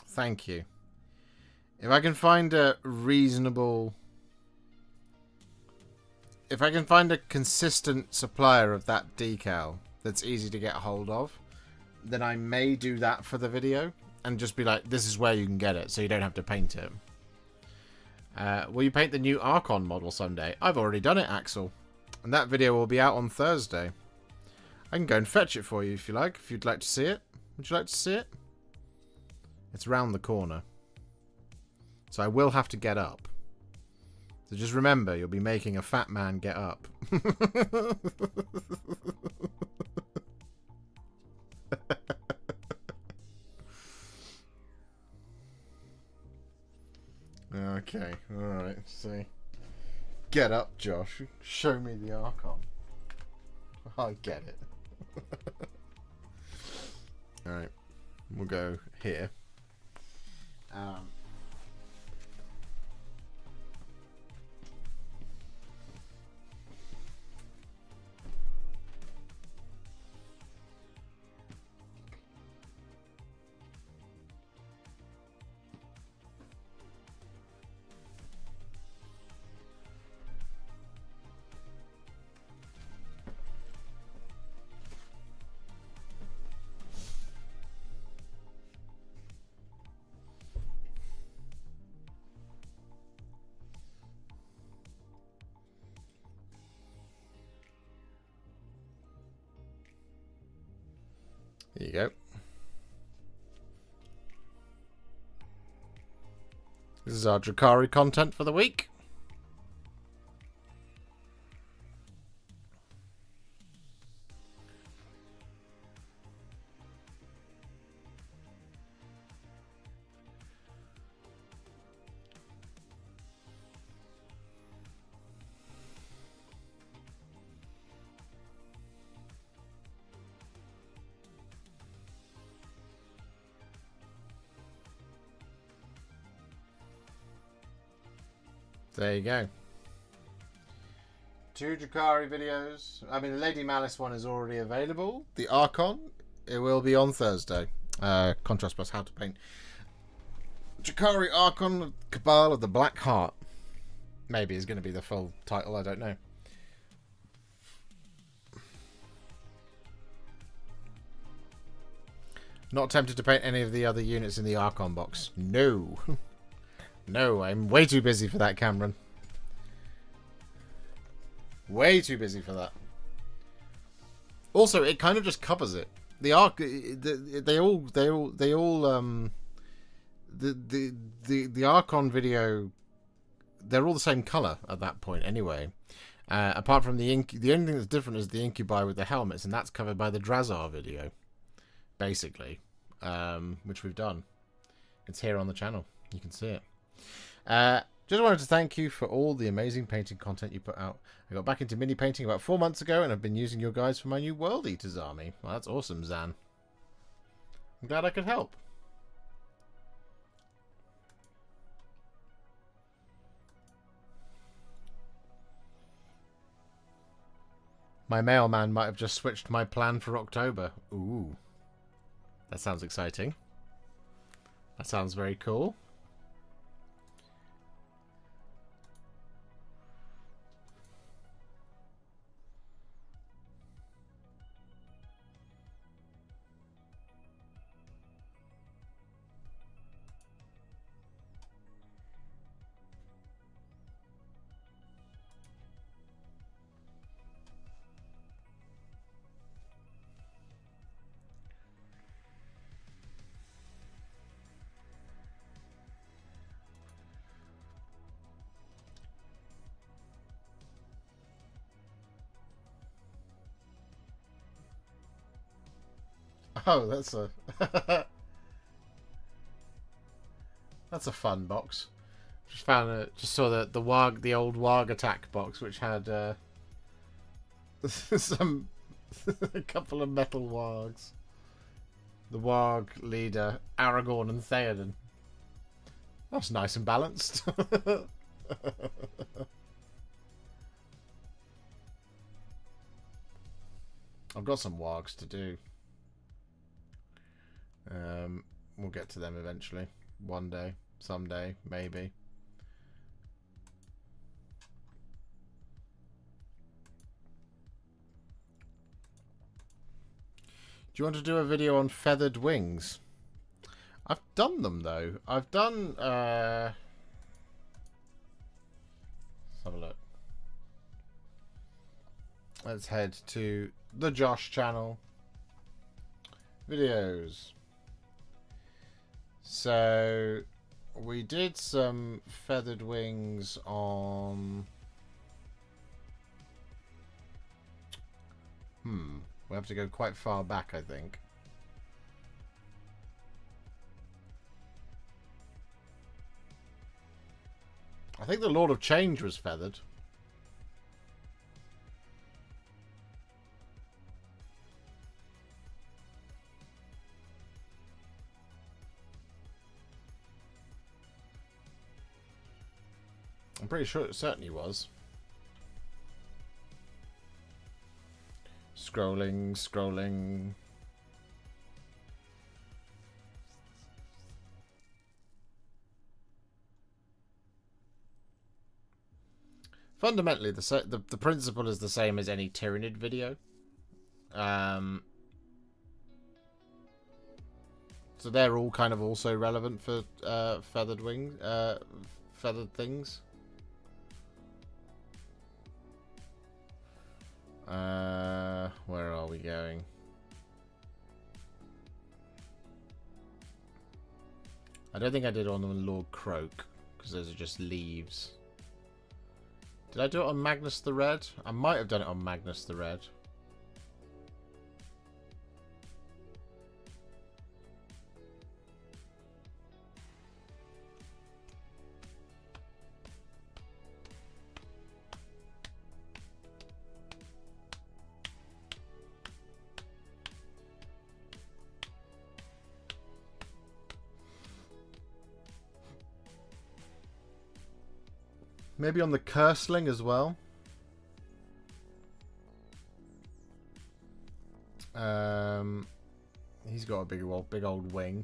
Thank you. If I can find a reasonable... If I can find a consistent supplier of that decal that's easy to get hold of, then I may do that for the video and just be like, this is where you can get it, so you don't have to paint it. Will you paint the new Archon model someday? I've already done it, Axel. And that video will be out on Thursday. I can go and fetch it for you if you like, if you'd like to see it. Would you like to see it? It's round the corner. So I will have to get up. So just remember, you'll be making a fat man get up. Okay, alright, see. Get up, Josh. Show me the Archon. I get it. Alright, we'll go here. There you go. This is our Drakari content for the week. There you go. 2 Drakari videos. I mean, the Lady Malice one is already available. The Archon, it will be on Thursday. Contrast plus how to paint. Drakari Archon, Cabal of the Black Heart. Maybe is going to be the full title, I don't know. Not tempted to paint any of the other units in the Archon box. No. No, I'm way too busy for that, Cameron. Way too busy for that. Also, it kind of just covers it. The Archon video, they're all the same color at that point anyway. Apart from the only thing that's different is the Incubi with the helmets, and that's covered by the Drazar video, basically, which we've done. It's here on the channel. You can see it. Just wanted to thank you for all the amazing painting content you put out. I got back into mini painting about 4 months ago, and I've been using your guides for my new World Eaters army. Well, that's awesome, Zan. I'm glad I could help. My mailman might have just switched my plan for October. Ooh. That sounds exciting. That sounds very cool. Oh, that's a that's a fun box. Just saw the old Warg attack box, which had a couple of metal Wargs. The Warg leader, Aragorn and Theoden. That's nice and balanced. I've got some Wargs to do. We'll get to them eventually. One day. Someday. Maybe. Do you want to do a video on feathered wings? I've done them, though. I've done... Let's have a look. Let's head to the Josh channel. Videos. So we did some feathered wings on we have to go quite far back, I think. I think the Lord of Change was feathered. I'm pretty sure it certainly was. Scrolling. Fundamentally, the principle is the same as any Tyranid video. So they're all kind of also relevant for feathered wings, feathered things. Where are we going? I don't think I did it on the Lord Croak, because those are just leaves. Did I do it on Magnus the Red? I might have done it on Magnus the Red. Maybe on the Curseling as well. He's got a big old wing.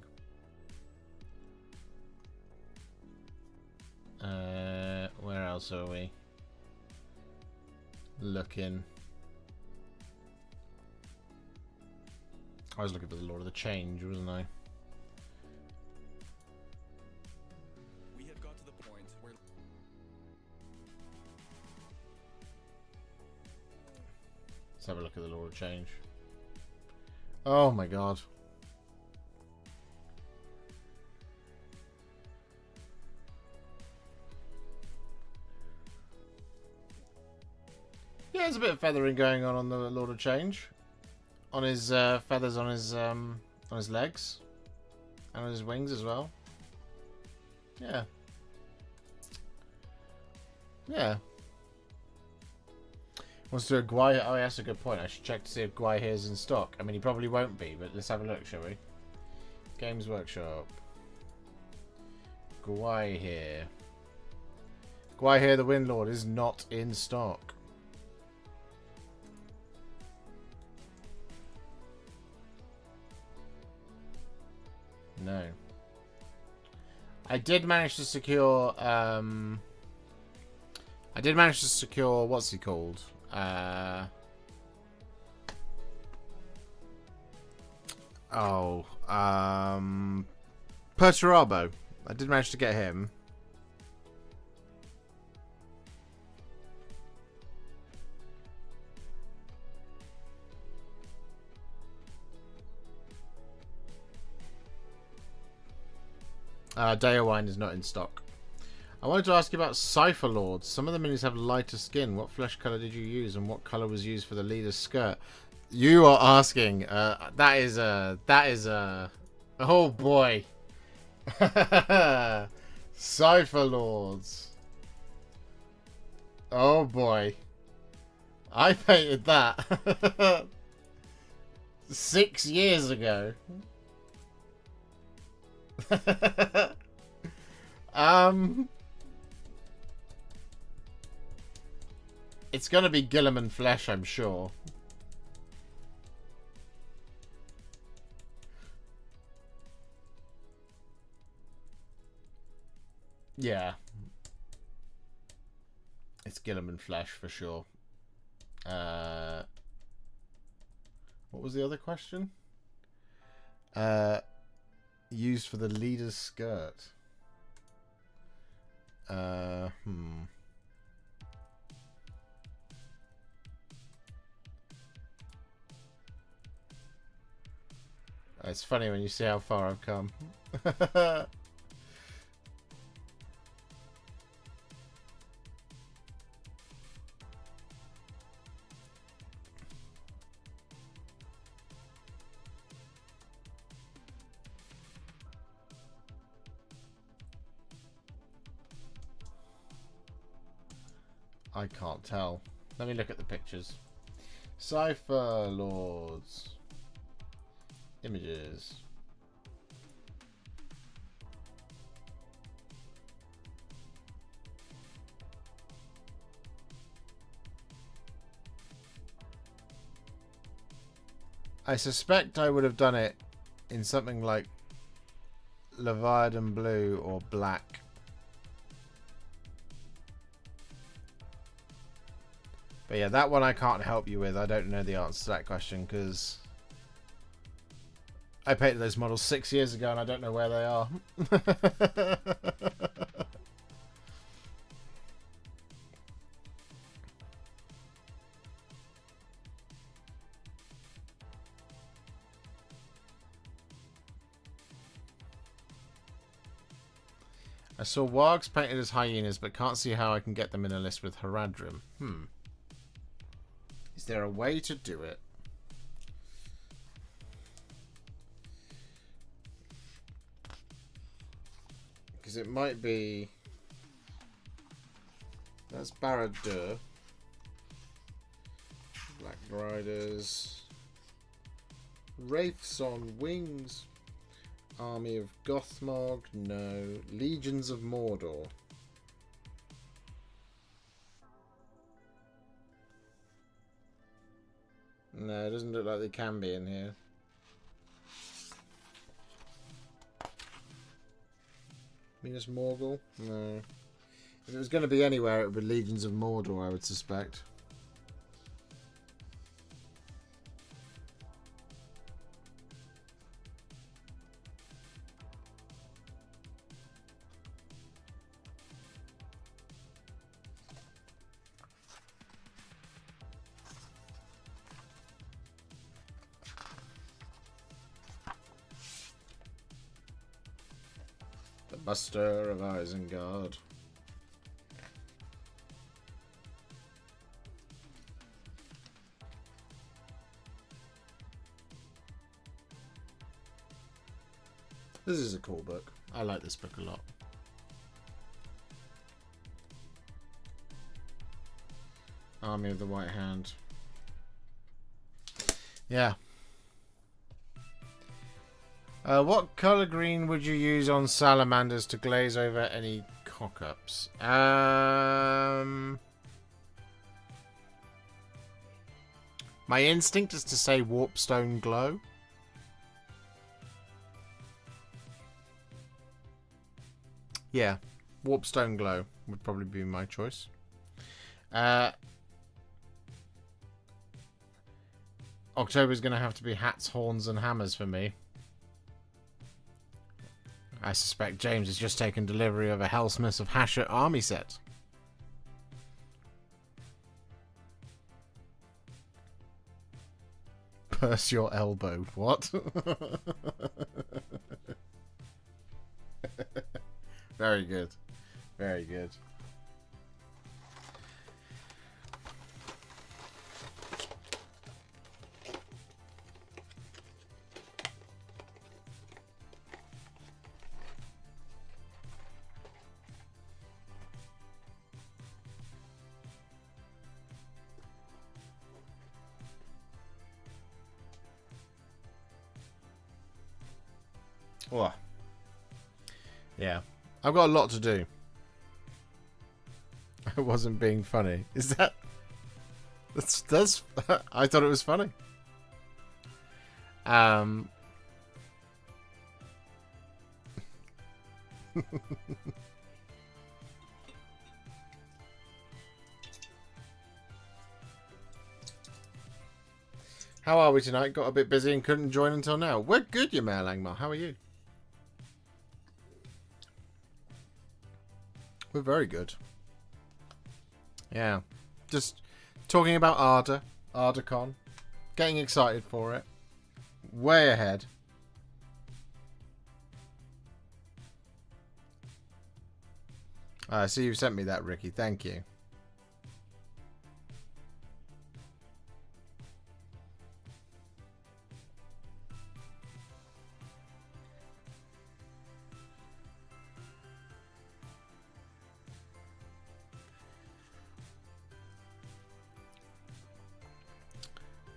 Where else are we looking? I was looking for the Lord of the Change, wasn't I? We have got to the point where Let's have a look at the Lord of Change. Oh my god. Yeah, there's a bit of feathering going on the Lord of Change. On his feathers on his legs. And on his wings as well. Yeah. Yeah. Wants to do a Gwai. Oh, yeah, that's a good point. I should check to see if Gwai here is in stock. I mean, he probably won't be, but let's have a look, shall we? Games Workshop. Gwai here. Gwai here, the Windlord, is not in stock. No. I did manage to secure, what's he called? Perturabo. I did manage to get him. Daewine is not in stock. I wanted to ask you about Cypher Lords. Some of the minis have lighter skin. What flesh color did you use, and what color was used for the leader's skirt? You are asking. That is a. Oh boy. Cypher Lords. Oh boy. I painted that 6 years ago. It's gonna be Gilliman flesh, I'm sure. Yeah. It's Gilliman flesh for sure. What was the other question? Used for the leader's skirt. It's funny when you see how far I've come. I can't tell. Let me look at the pictures. Cypher Lords. Images. I suspect I would have done it in something like Leviathan blue or black. But yeah, that one I can't help you with. I don't know the answer to that question because I painted those models 6 years ago and I don't know where they are. I saw wargs painted as hyenas, but can't see how I can get them in a list with Haradrim. Is there a way to do it? Because it might be... That's Barad-dûr. Black Riders. Wraiths on Wings. Army of Gothmog. No. Legions of Mordor. No, it doesn't look like they can be in here. Minas Morgul? No. If it was going to be anywhere, it would be Legions of Mordor, I would suspect. The Buster of Isengard. This is a cool book. I like this book a lot. Army of the White Hand. Yeah. What colour green would you use on salamanders to glaze over any cock-ups? My instinct is to say Warpstone Glow. Yeah, Warpstone Glow would probably be my choice. October's going to have to be hats, horns, and hammers for me. I suspect James has just taken delivery of a Hellsmiths of Hashut army set. Purse your elbow. What? Very good. Very good. Oh. Yeah. I've got a lot to do. I wasn't being funny. Is that... That's I thought it was funny. How are we tonight? Got a bit busy and couldn't join until now. We're good, Yamel Langmar. How are you? We're very good. Yeah. Just talking about Ardacon. Getting excited for it. Way ahead. I see you've sent me that, Ricky. Thank you.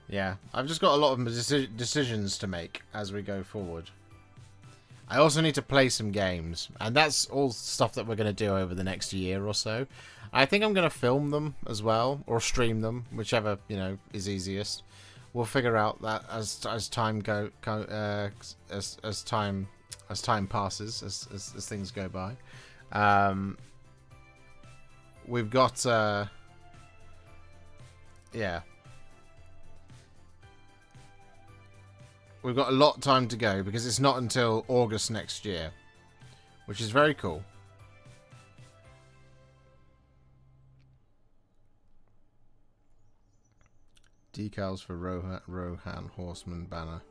Yeah, I've just got a lot of decisions to make as we go forward. I also need to play some games, and that's all stuff that we're going to do over the next year or so. I think I'm going to film them as well, or stream them, whichever, you know, is easiest. We'll figure out that as time as time passes, as things go by. We've got yeah. We've got a lot of time to go because it's not until August next year, which is very cool. Decals for Rohan Horseman banner.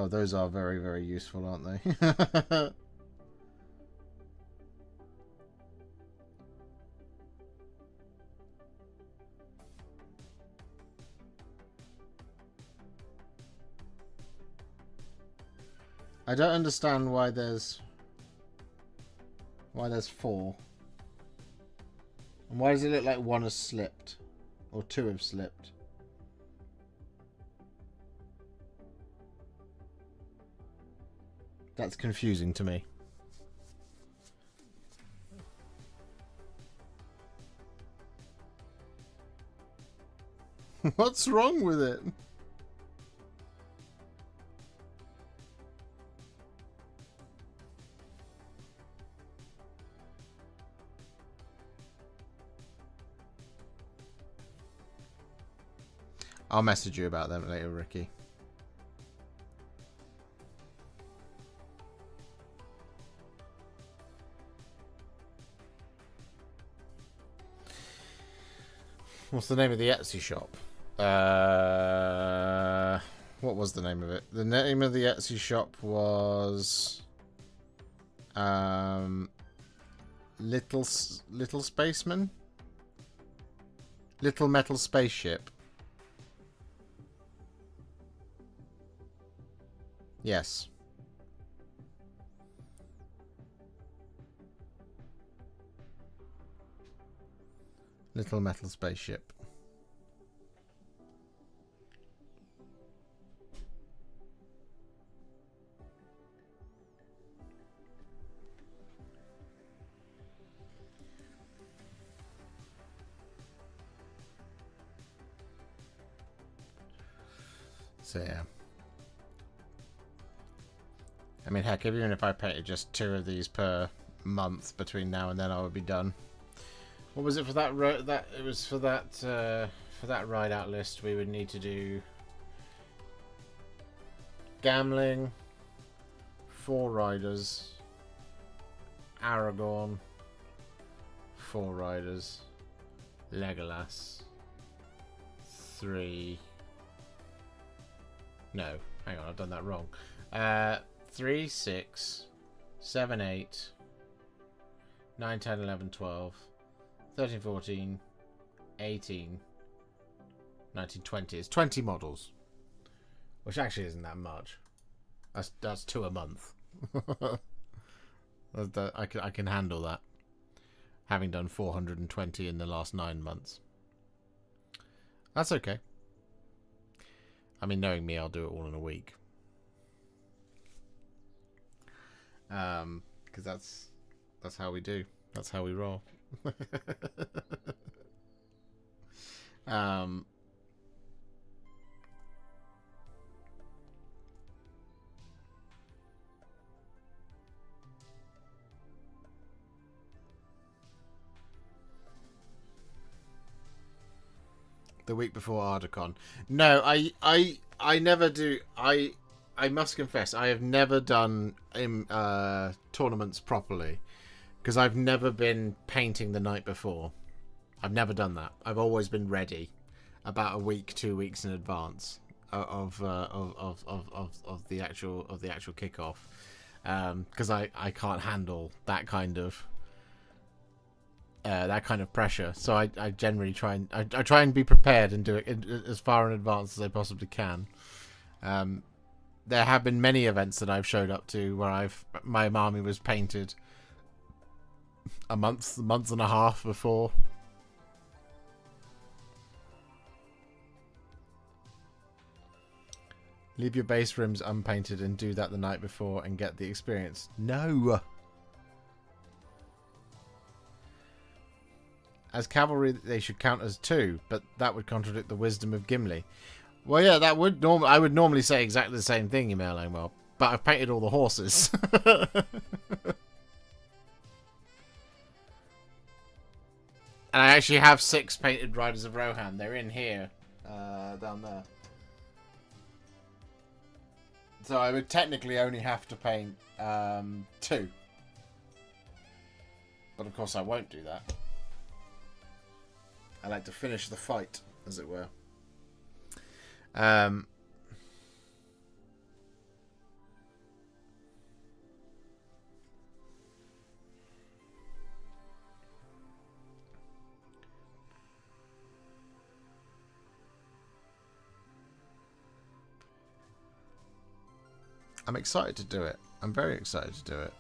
Oh, those are very, very useful, aren't they? I don't understand why there's 4. And why does it look like one has slipped? Or 2 have slipped? That's confusing to me. What's wrong with it? I'll message you about them later, Ricky. What's the name of the Etsy shop? What was the name of it? The name of the Etsy shop was Little Spaceman? Little Metal Spaceship. Yes. Little Metal Spaceship. So yeah. I mean, heck, even if I painted just 2 of these per month between now and then, I would be done. What was it for that? It was for that ride out list. We would need to do Gamling, 4 riders, Aragorn, 4 riders, Legolas, 3. No, hang on, I've done that wrong. 3, 6, 7, 8, 9, 10, 11, 12, 13, 14, 18, 19, 20. It's 20 models. Which actually isn't that much. That's 2 a month. I can handle that. Having done 420 in the last 9 months. That's okay. I mean, knowing me, I'll do it all in a week. Because that's how we do. That's how we roll. The week before Ardacon. No, I never do. I must confess, I have never done tournaments properly because I've never been painting the night before. I've never done that. I've always been ready about a week, 2 weeks in advance of the actual kickoff because I can't handle that kind of pressure. So I generally try and be prepared and do it as far in advance as I possibly can. There have been many events that I've showed up to where my army was painted a month and a half before. Leave your base rims unpainted and do that the night before and get the experience. No! As cavalry, they should count as 2, but that would contradict the wisdom of Gimli. Well, yeah, that would I would normally say exactly the same thing, Email Langwell, but I've painted all the horses. And I actually have 6 painted Riders of Rohan. They're in here, down there. So I would technically only have to paint 2. But of course I won't do that. I like to finish the fight, as it were. I'm excited to do it. I'm very excited to do it.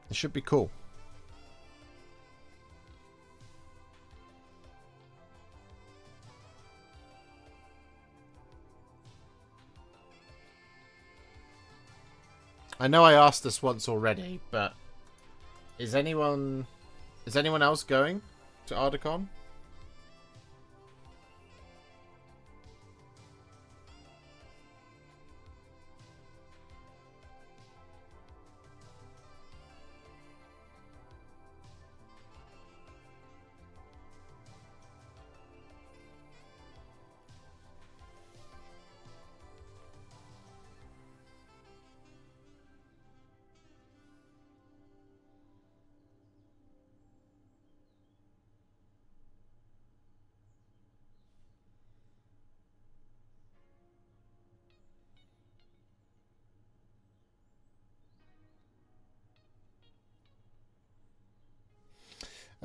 It should be cool. I know I asked this once already, but is anyone else going to Ardacon?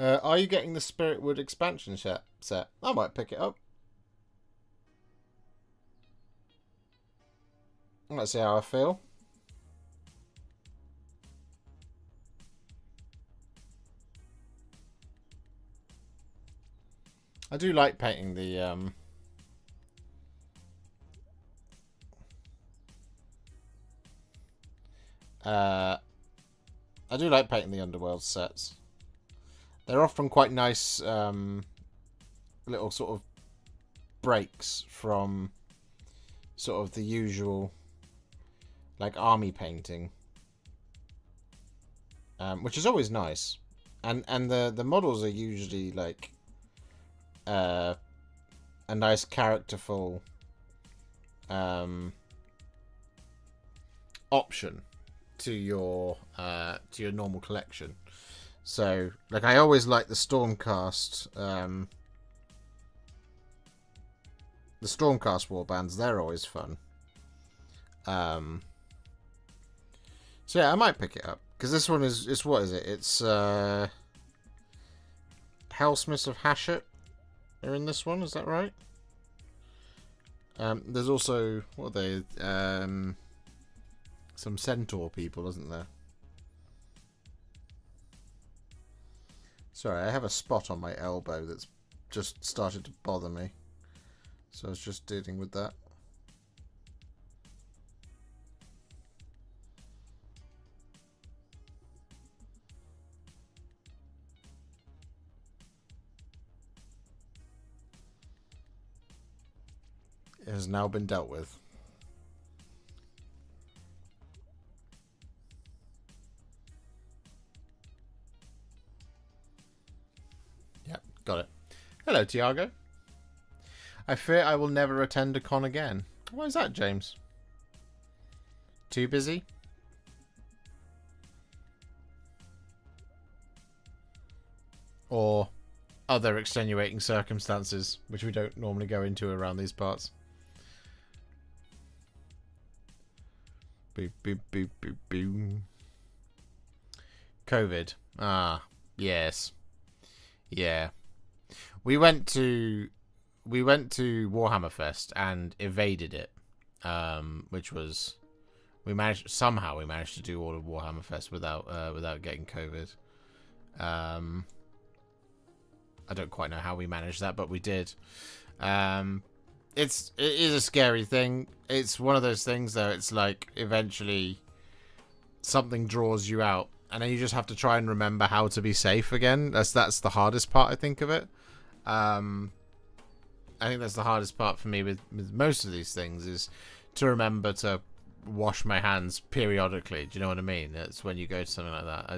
Are you getting the Spiritwood expansion set? I might pick it up. Let's see how I feel. I do like painting the I do like painting the Underworld sets. They're often quite nice little sort of breaks from sort of the usual like army painting, which is always nice. And the models are usually like a nice characterful option to your normal collection. So, like, I always like the Stormcast warbands. They're always fun. So yeah, I might pick it up because this one is what is it? It's Hellsmiths of Hashut are in this one. Is that right? There's also what are they? Some Centaur people, isn't there? Sorry, I have a spot on my elbow that's just started to bother me. So I was just dealing with that. It has now been dealt with. Got it. Hello, Tiago. I fear I will never attend a con again. Why is that, James? Too busy? Or other extenuating circumstances, which we don't normally go into around these parts. Boop, boop, boop, boop, boop. COVID. Ah, yes. Yeah. We went to Warhammer Fest and evaded it, which was we managed to do all of Warhammer Fest without getting COVID. I don't quite know how we managed that, but we did. It is a scary thing. It's one of those things though. It's like eventually something draws you out, and then you just have to try and remember how to be safe again. That's the hardest part, I think, of it. I think that's the hardest part for me with most of these things is to remember to wash my hands periodically. Do you know what I mean? It's when you go to something like that.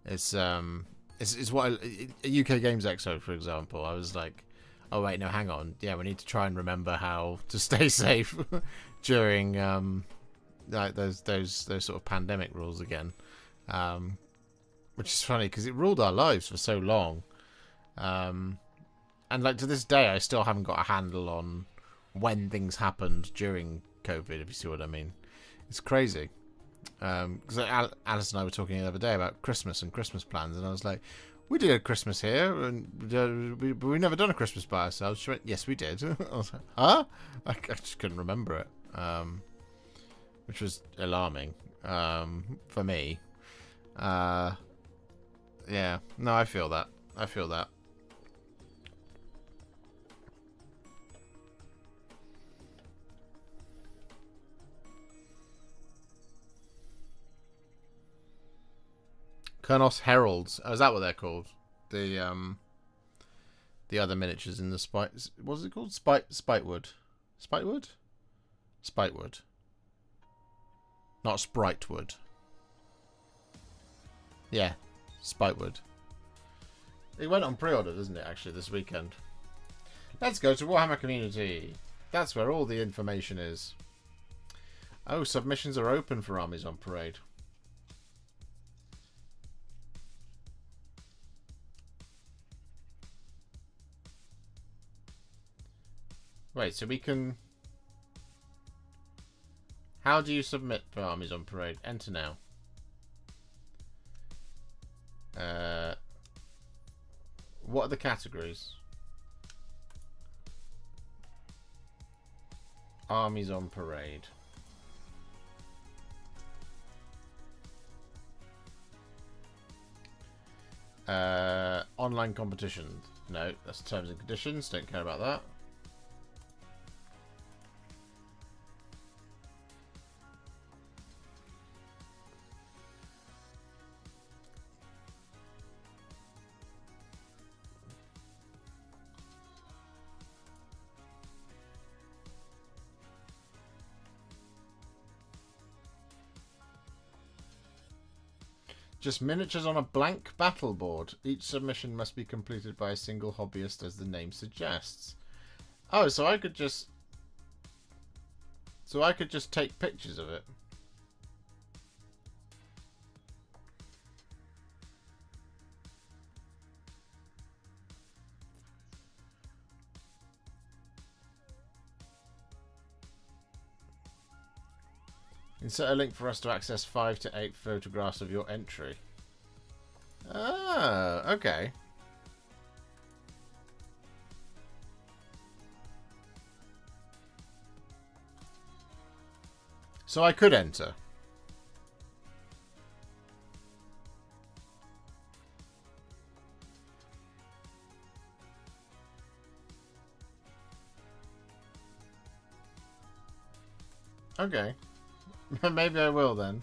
It's what a UK Games Expo, for example. I was like, oh wait, no, hang on. Yeah, we need to try and remember how to stay safe during like those sort of pandemic rules again. Which is funny because it ruled our lives for so long. And like to this day, I still haven't got a handle on when things happened during COVID, if you see what I mean. It's crazy. Because Alice and I were talking the other day about Christmas and Christmas plans, and I was like, We did a Christmas here, and we've never done a Christmas by ourselves. She went, yes, we did. I was like, huh? I just couldn't remember it, which was alarming for me. Yeah, no, I feel that. I feel that. Kurnos Heralds. Oh, is that what they're called? The other miniatures in the spite. What was it called? Spitewood. Spitewood? Spitewood. Not Spritewood. Yeah, Spitewood. It went on pre-order, doesn't it, actually, this weekend? Let's go to Warhammer Community. That's where all the information is. Oh, submissions are open for Armies on Parade. Wait, so we can... How do you submit for Armies on Parade? Enter now. What are the categories? Armies on Parade. Online competition. No, that's terms and conditions. Don't care about that. Just miniatures on a blank battle board. Each submission must be completed by a single hobbyist, as the name suggests. Oh, so I could just... So I could just take pictures of it. Insert a link for us to access 5 to 8 photographs of your entry. Ah, okay. So I could enter. Okay. Maybe I will then.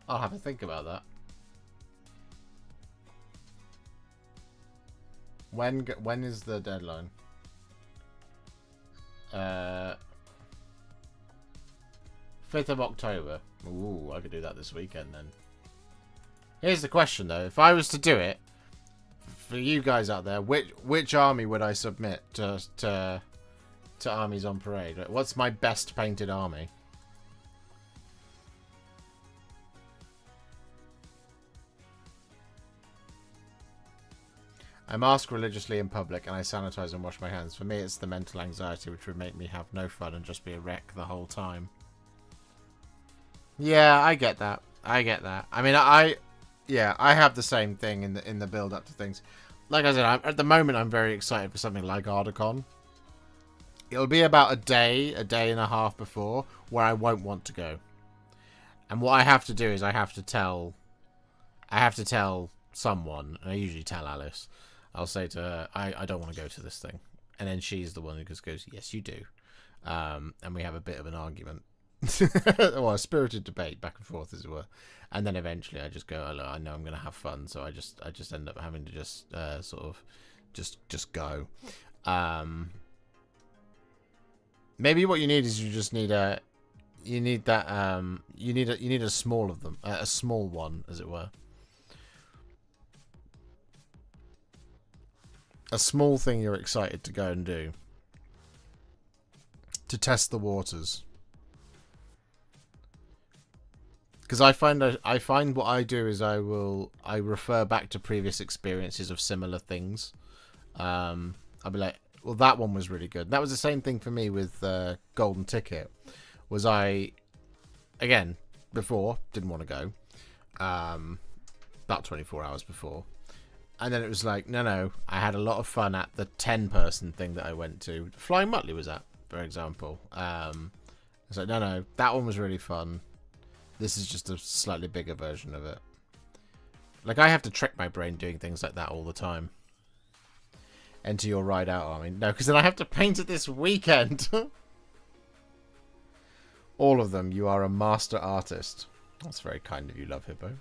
I'll have to think about that. When is the deadline? 5th of October. Ooh, I could do that this weekend then. Here's the question though: if I was to do it for you guys out there, which army would I submit to Armies on Parade? What's my best painted army? I mask religiously in public and I sanitize and wash my hands. For me, it's the mental anxiety which would make me have no fun and just be a wreck the whole time. Yeah, I get that. I get that. I mean, yeah, I have the same thing in the build up to things. Like I said, at the moment I'm very excited for something like Ardacon. It'll be about a day and a half before where I won't want to go. And what I have to do is I have to tell someone, and I usually tell Alice. I'll say to her, I don't want to go to this thing. And then she's the one who just goes, yes, you do. And we have a bit of an argument. Well, a spirited debate back and forth, as it were. And then eventually I just go, oh, look, I know I'm going to have fun, so I just end up having to just sort of just go. Maybe what you need is you need a small of them, a small one, as it were. A small thing you're excited to go and do. To test the waters. Because I find what I do is I refer back to previous experiences of similar things. I'll be like, Well, that one was really good. That was the same thing for me with Golden Ticket. Was I, again, before, didn't want to go. About 24 hours before. And then it was like, no, I had a lot of fun at the 10-person thing that I went to. Flying Muttley was at, for example. It's like, no, that one was really fun. This is just a slightly bigger version of it. Like, I have to trick my brain doing things like that all the time. Enter your ride out army. No, because then I have to paint it this weekend. All of them. You are a master artist. That's very kind of you, Love Hippo.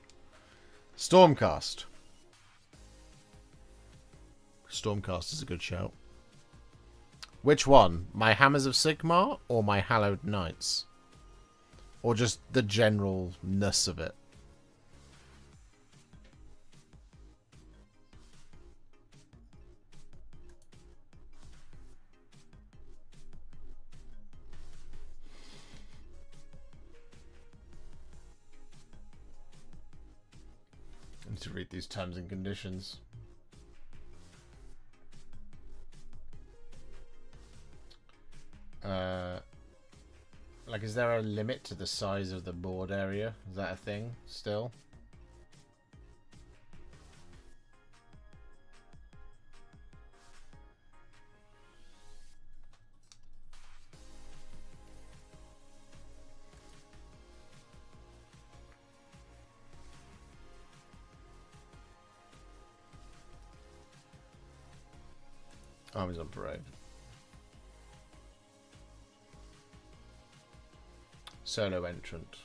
Stormcast. Stormcast is a good shout. Which one? My Hammers of Sigmar or my Hallowed Knights? Or just the generalness of it? I need to read these terms and conditions. Like, is there a limit to the size of the board area? Is that a thing still? Armies on Parade. Solo entrant.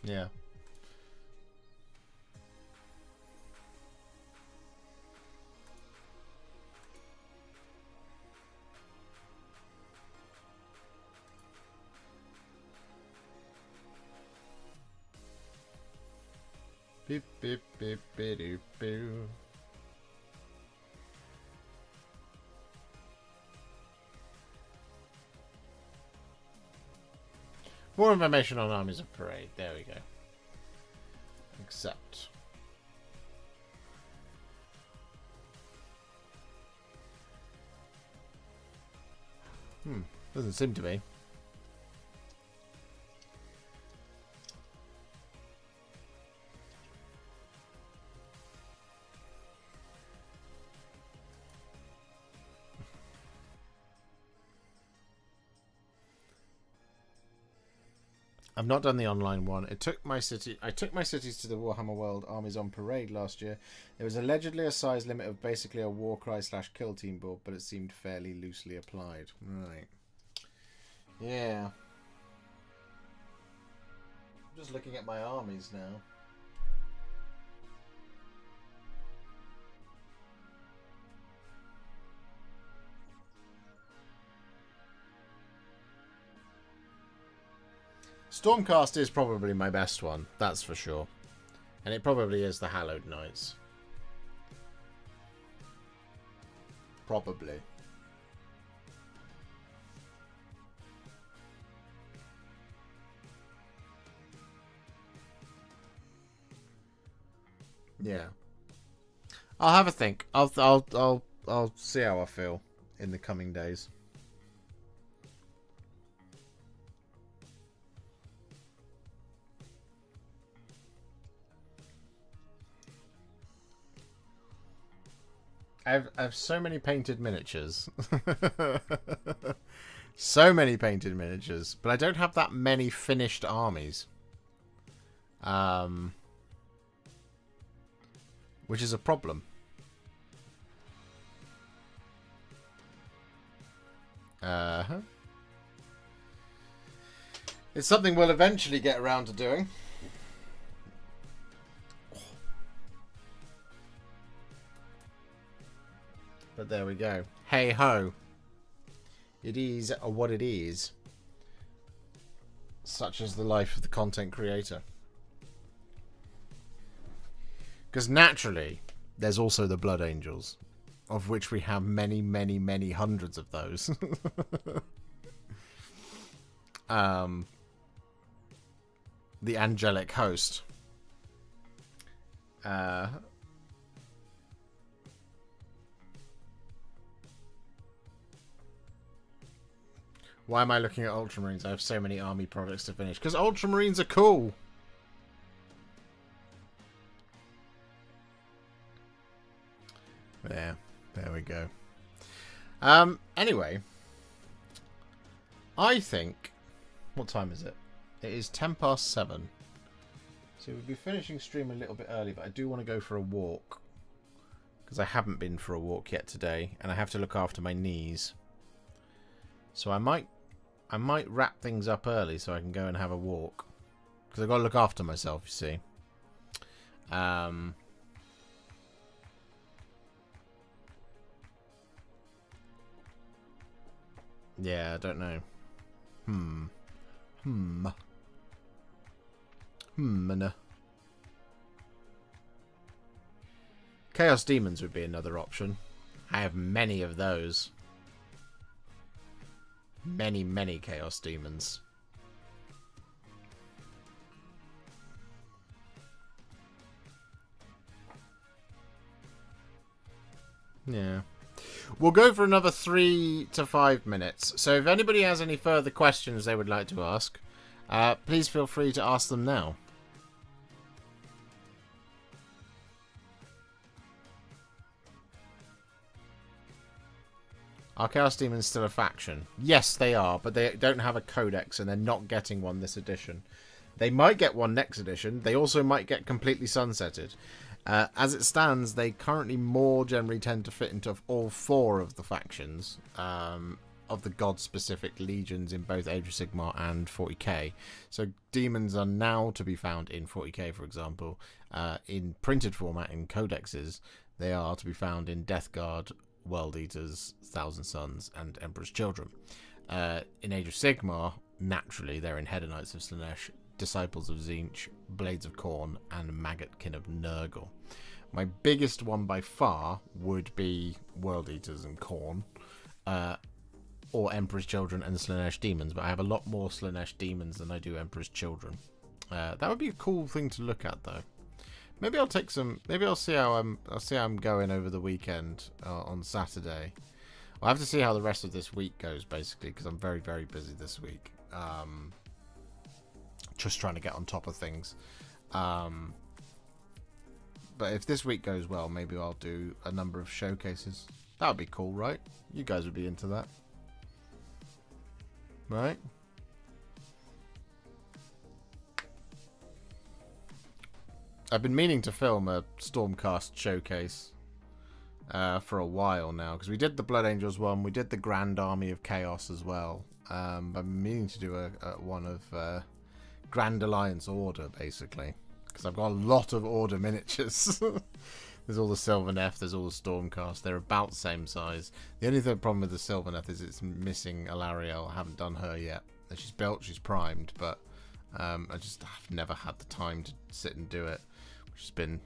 Yeah. Beep, beep, beep, beep, beep, beep. More information on Armies of Parade. There we go. Accept. Doesn't seem to be. I've not done the online one. I took my cities to the Warhammer World Armies on Parade last year. There was allegedly a size limit of basically a Warcry / Kill Team board, but it seemed fairly loosely applied. Right. Yeah. I'm just looking at my armies now. Stormcast is probably my best one, that's for sure. And it probably is the Hallowed Knights. Probably. Yeah. I'll have a think. I'll see how I feel in the coming days. I have so many painted miniatures. So many painted miniatures. But I don't have that many finished armies. Which is a problem. It's something we'll eventually get around to doing. But there we go. Hey ho. It is what it is. Such is the life of the content creator. Because naturally, there's also the Blood Angels. of which we have many, many, many hundreds of those. The angelic host. Why am I looking at Ultramarines? I have so many army products to finish. Because Ultramarines are cool. There we go. Anyway, I think, what time is it? It is 7:10. So we'll be finishing stream a little bit early, but I do want to go for a walk because I haven't been for a walk yet today, and I have to look after my knees. So I might wrap things up early so I can go and have a walk because I've got to look after myself, you see. Yeah, I don't know. Chaos Demons would be another option. I have many of those. Many, many Chaos Demons. Yeah. We'll go for another 3 to 5 minutes. So if anybody has any further questions they would like to ask, please feel free to ask them now. Are Chaos Demons still a faction? Yes, they are, but they don't have a codex and they're not getting one this edition. They might get one next edition. They also might get completely sunsetted. As it stands, they currently more generally tend to fit into all 4 of the factions of the god-specific legions in both Age of Sigmar and 40k. So demons are now to be found in 40k, for example. In printed format, in codexes, they are to be found in Death Guard, World Eaters, Thousand Sons, and Emperor's Children. In Age of Sigmar, naturally, they're in Hedonites of Slaanesh, Disciples of Tzeentch, Blades of Khorne, and Maggotkin of Nurgle. My biggest one by far would be World Eaters and Khorne, or Emperor's Children and Slaanesh Demons, but I have a lot more Slaanesh Demons than I do Emperor's Children. That would be a cool thing to look at, though. Maybe I'll take some. Maybe I'll see how I'm going over the weekend on Saturday. I'll have to see how the rest of this week goes, basically, because I'm very, very busy this week. Just trying to get on top of things. But if this week goes well, maybe I'll do a number of showcases. That would be cool, right? You guys would be into that, right? I've been meaning to film a Stormcast showcase for a while now, because we did the Blood Angels one, we did the Grand Army of Chaos as well. I've been meaning to do a one of Grand Alliance Order, basically, because I've got a lot of Order miniatures. There's all the Sylvaneth, there's all the Stormcast. They're about the same size. The only problem with the Sylvaneth is it's missing Alarielle. I haven't done her yet. She's built, she's primed, but I've never had the time to sit and do it, which has been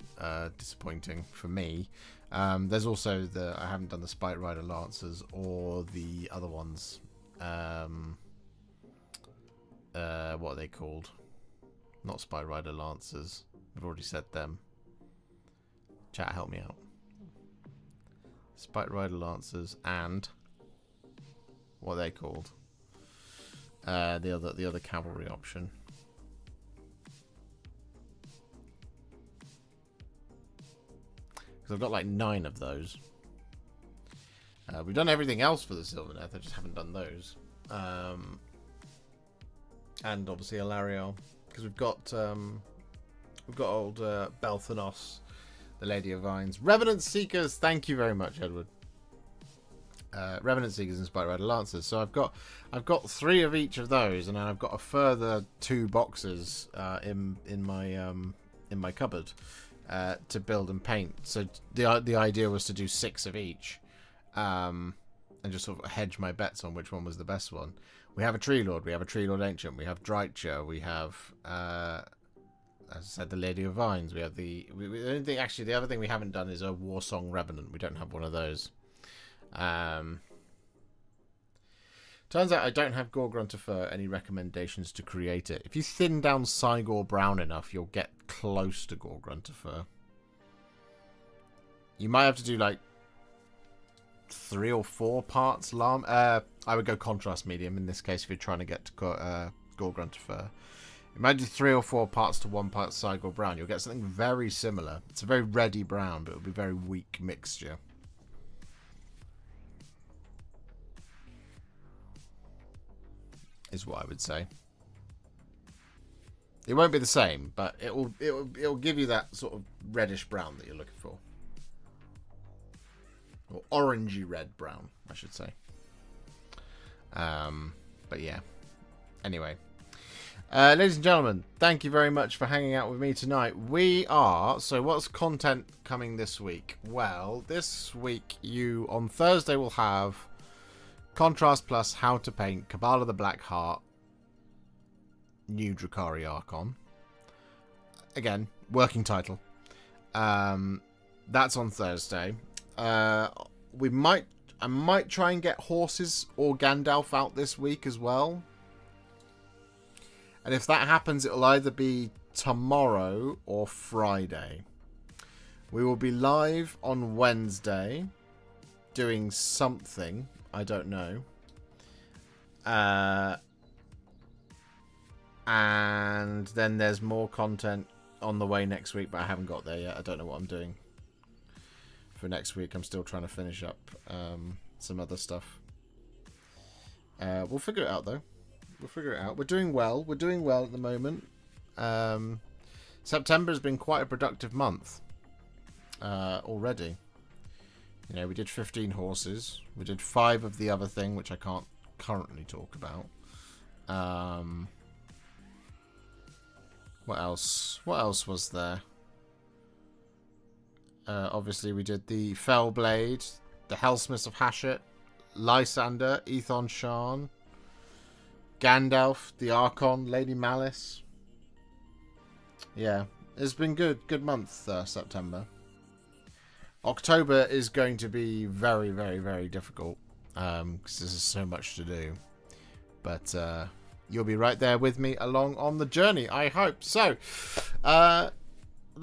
disappointing for me. There's also I haven't done the Spite Rider Lancers or the other ones. What are they called? Not Spy Rider Lancers. I've already said them. Chat, help me out. Spite Rider Lancers and what are they called? The other cavalry option. Because I've got like 9 of those. We've done everything else for the Sylvaneth. I just haven't done those. And obviously Alarielle, because we've got old Belthanos, the Lady of Vines, Revenant Seekers. Thank you very much, Edward. Revenant Seekers and Spite Rider Lancers. So I've got 3 of each of those, and then I've got a further 2 boxes in my cupboard to build and paint. So the idea was to do 6 of each, and just sort of hedge my bets on which one was the best one. We have a Tree Lord, we have a Tree Lord Ancient, we have Drycha, we have as I said, the Lady of Vines. We have the only thing, actually, the other thing we haven't done is a War Song Revenant. We don't have one of those. Turns out I don't have Gore-Grunter Fur any recommendations to create it. If you thin down Cygor Brown enough, you'll get close to Gore-Grunter Fur. You might have to do like 3 or 4 parts llama. I would go contrast medium in this case if you're trying to get to Gore-Grunter Fur. You might do 3 or 4 parts to 1 part Cygor Brown. You'll get something very similar. It's a very reddy brown, but it'll be a very weak mixture. Is what I would say. It won't be the same, but it'll give you that sort of reddish brown that you're looking for. Or orangey red brown, I should say. But yeah. Anyway. Ladies and gentlemen, thank you very much for hanging out with me tonight. So what's content coming this week? Well, this week on Thursday will have Contrast Plus How to Paint Cabal of the Black Heart New Drukhari Archon. Again, working title. That's on Thursday. I might try and get horses or Gandalf out this week as well. And if that happens, it'll either be tomorrow or Friday. We will be live on Wednesday doing something. I don't know. And then there's more content on the way next week, but I haven't got there yet. I don't know what I'm doing for next week. I'm still trying to finish up some other stuff. We'll figure it out, though. We'll figure it out. We're doing well. We're doing well at the moment. September has been quite a productive month already. You know, we did 15 horses. We did 5 of the other thing, which I can't currently talk about. What else? What else was there? Obviously, we did the Fellblade, the Hellsmiths of Hashut, Lysander, Ethon Shan, Gandalf, the Archon, Lady Malice. Yeah, it's been good. Good month, September. October is going to be very, very, very difficult because there's so much to do. But you'll be right there with me along on the journey, I hope. So, that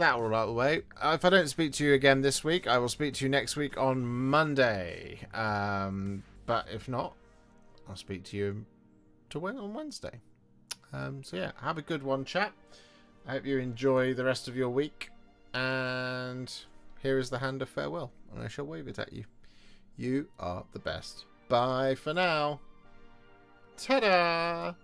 all out of the way. If I don't speak to you again this week, I will speak to you next week on Monday. But if not, I'll speak to you on Wednesday. So yeah, have a good one, chat. I hope you enjoy the rest of your week. And here is the hand of farewell, and I shall wave it at you. You are the best. Bye for now. Ta-da!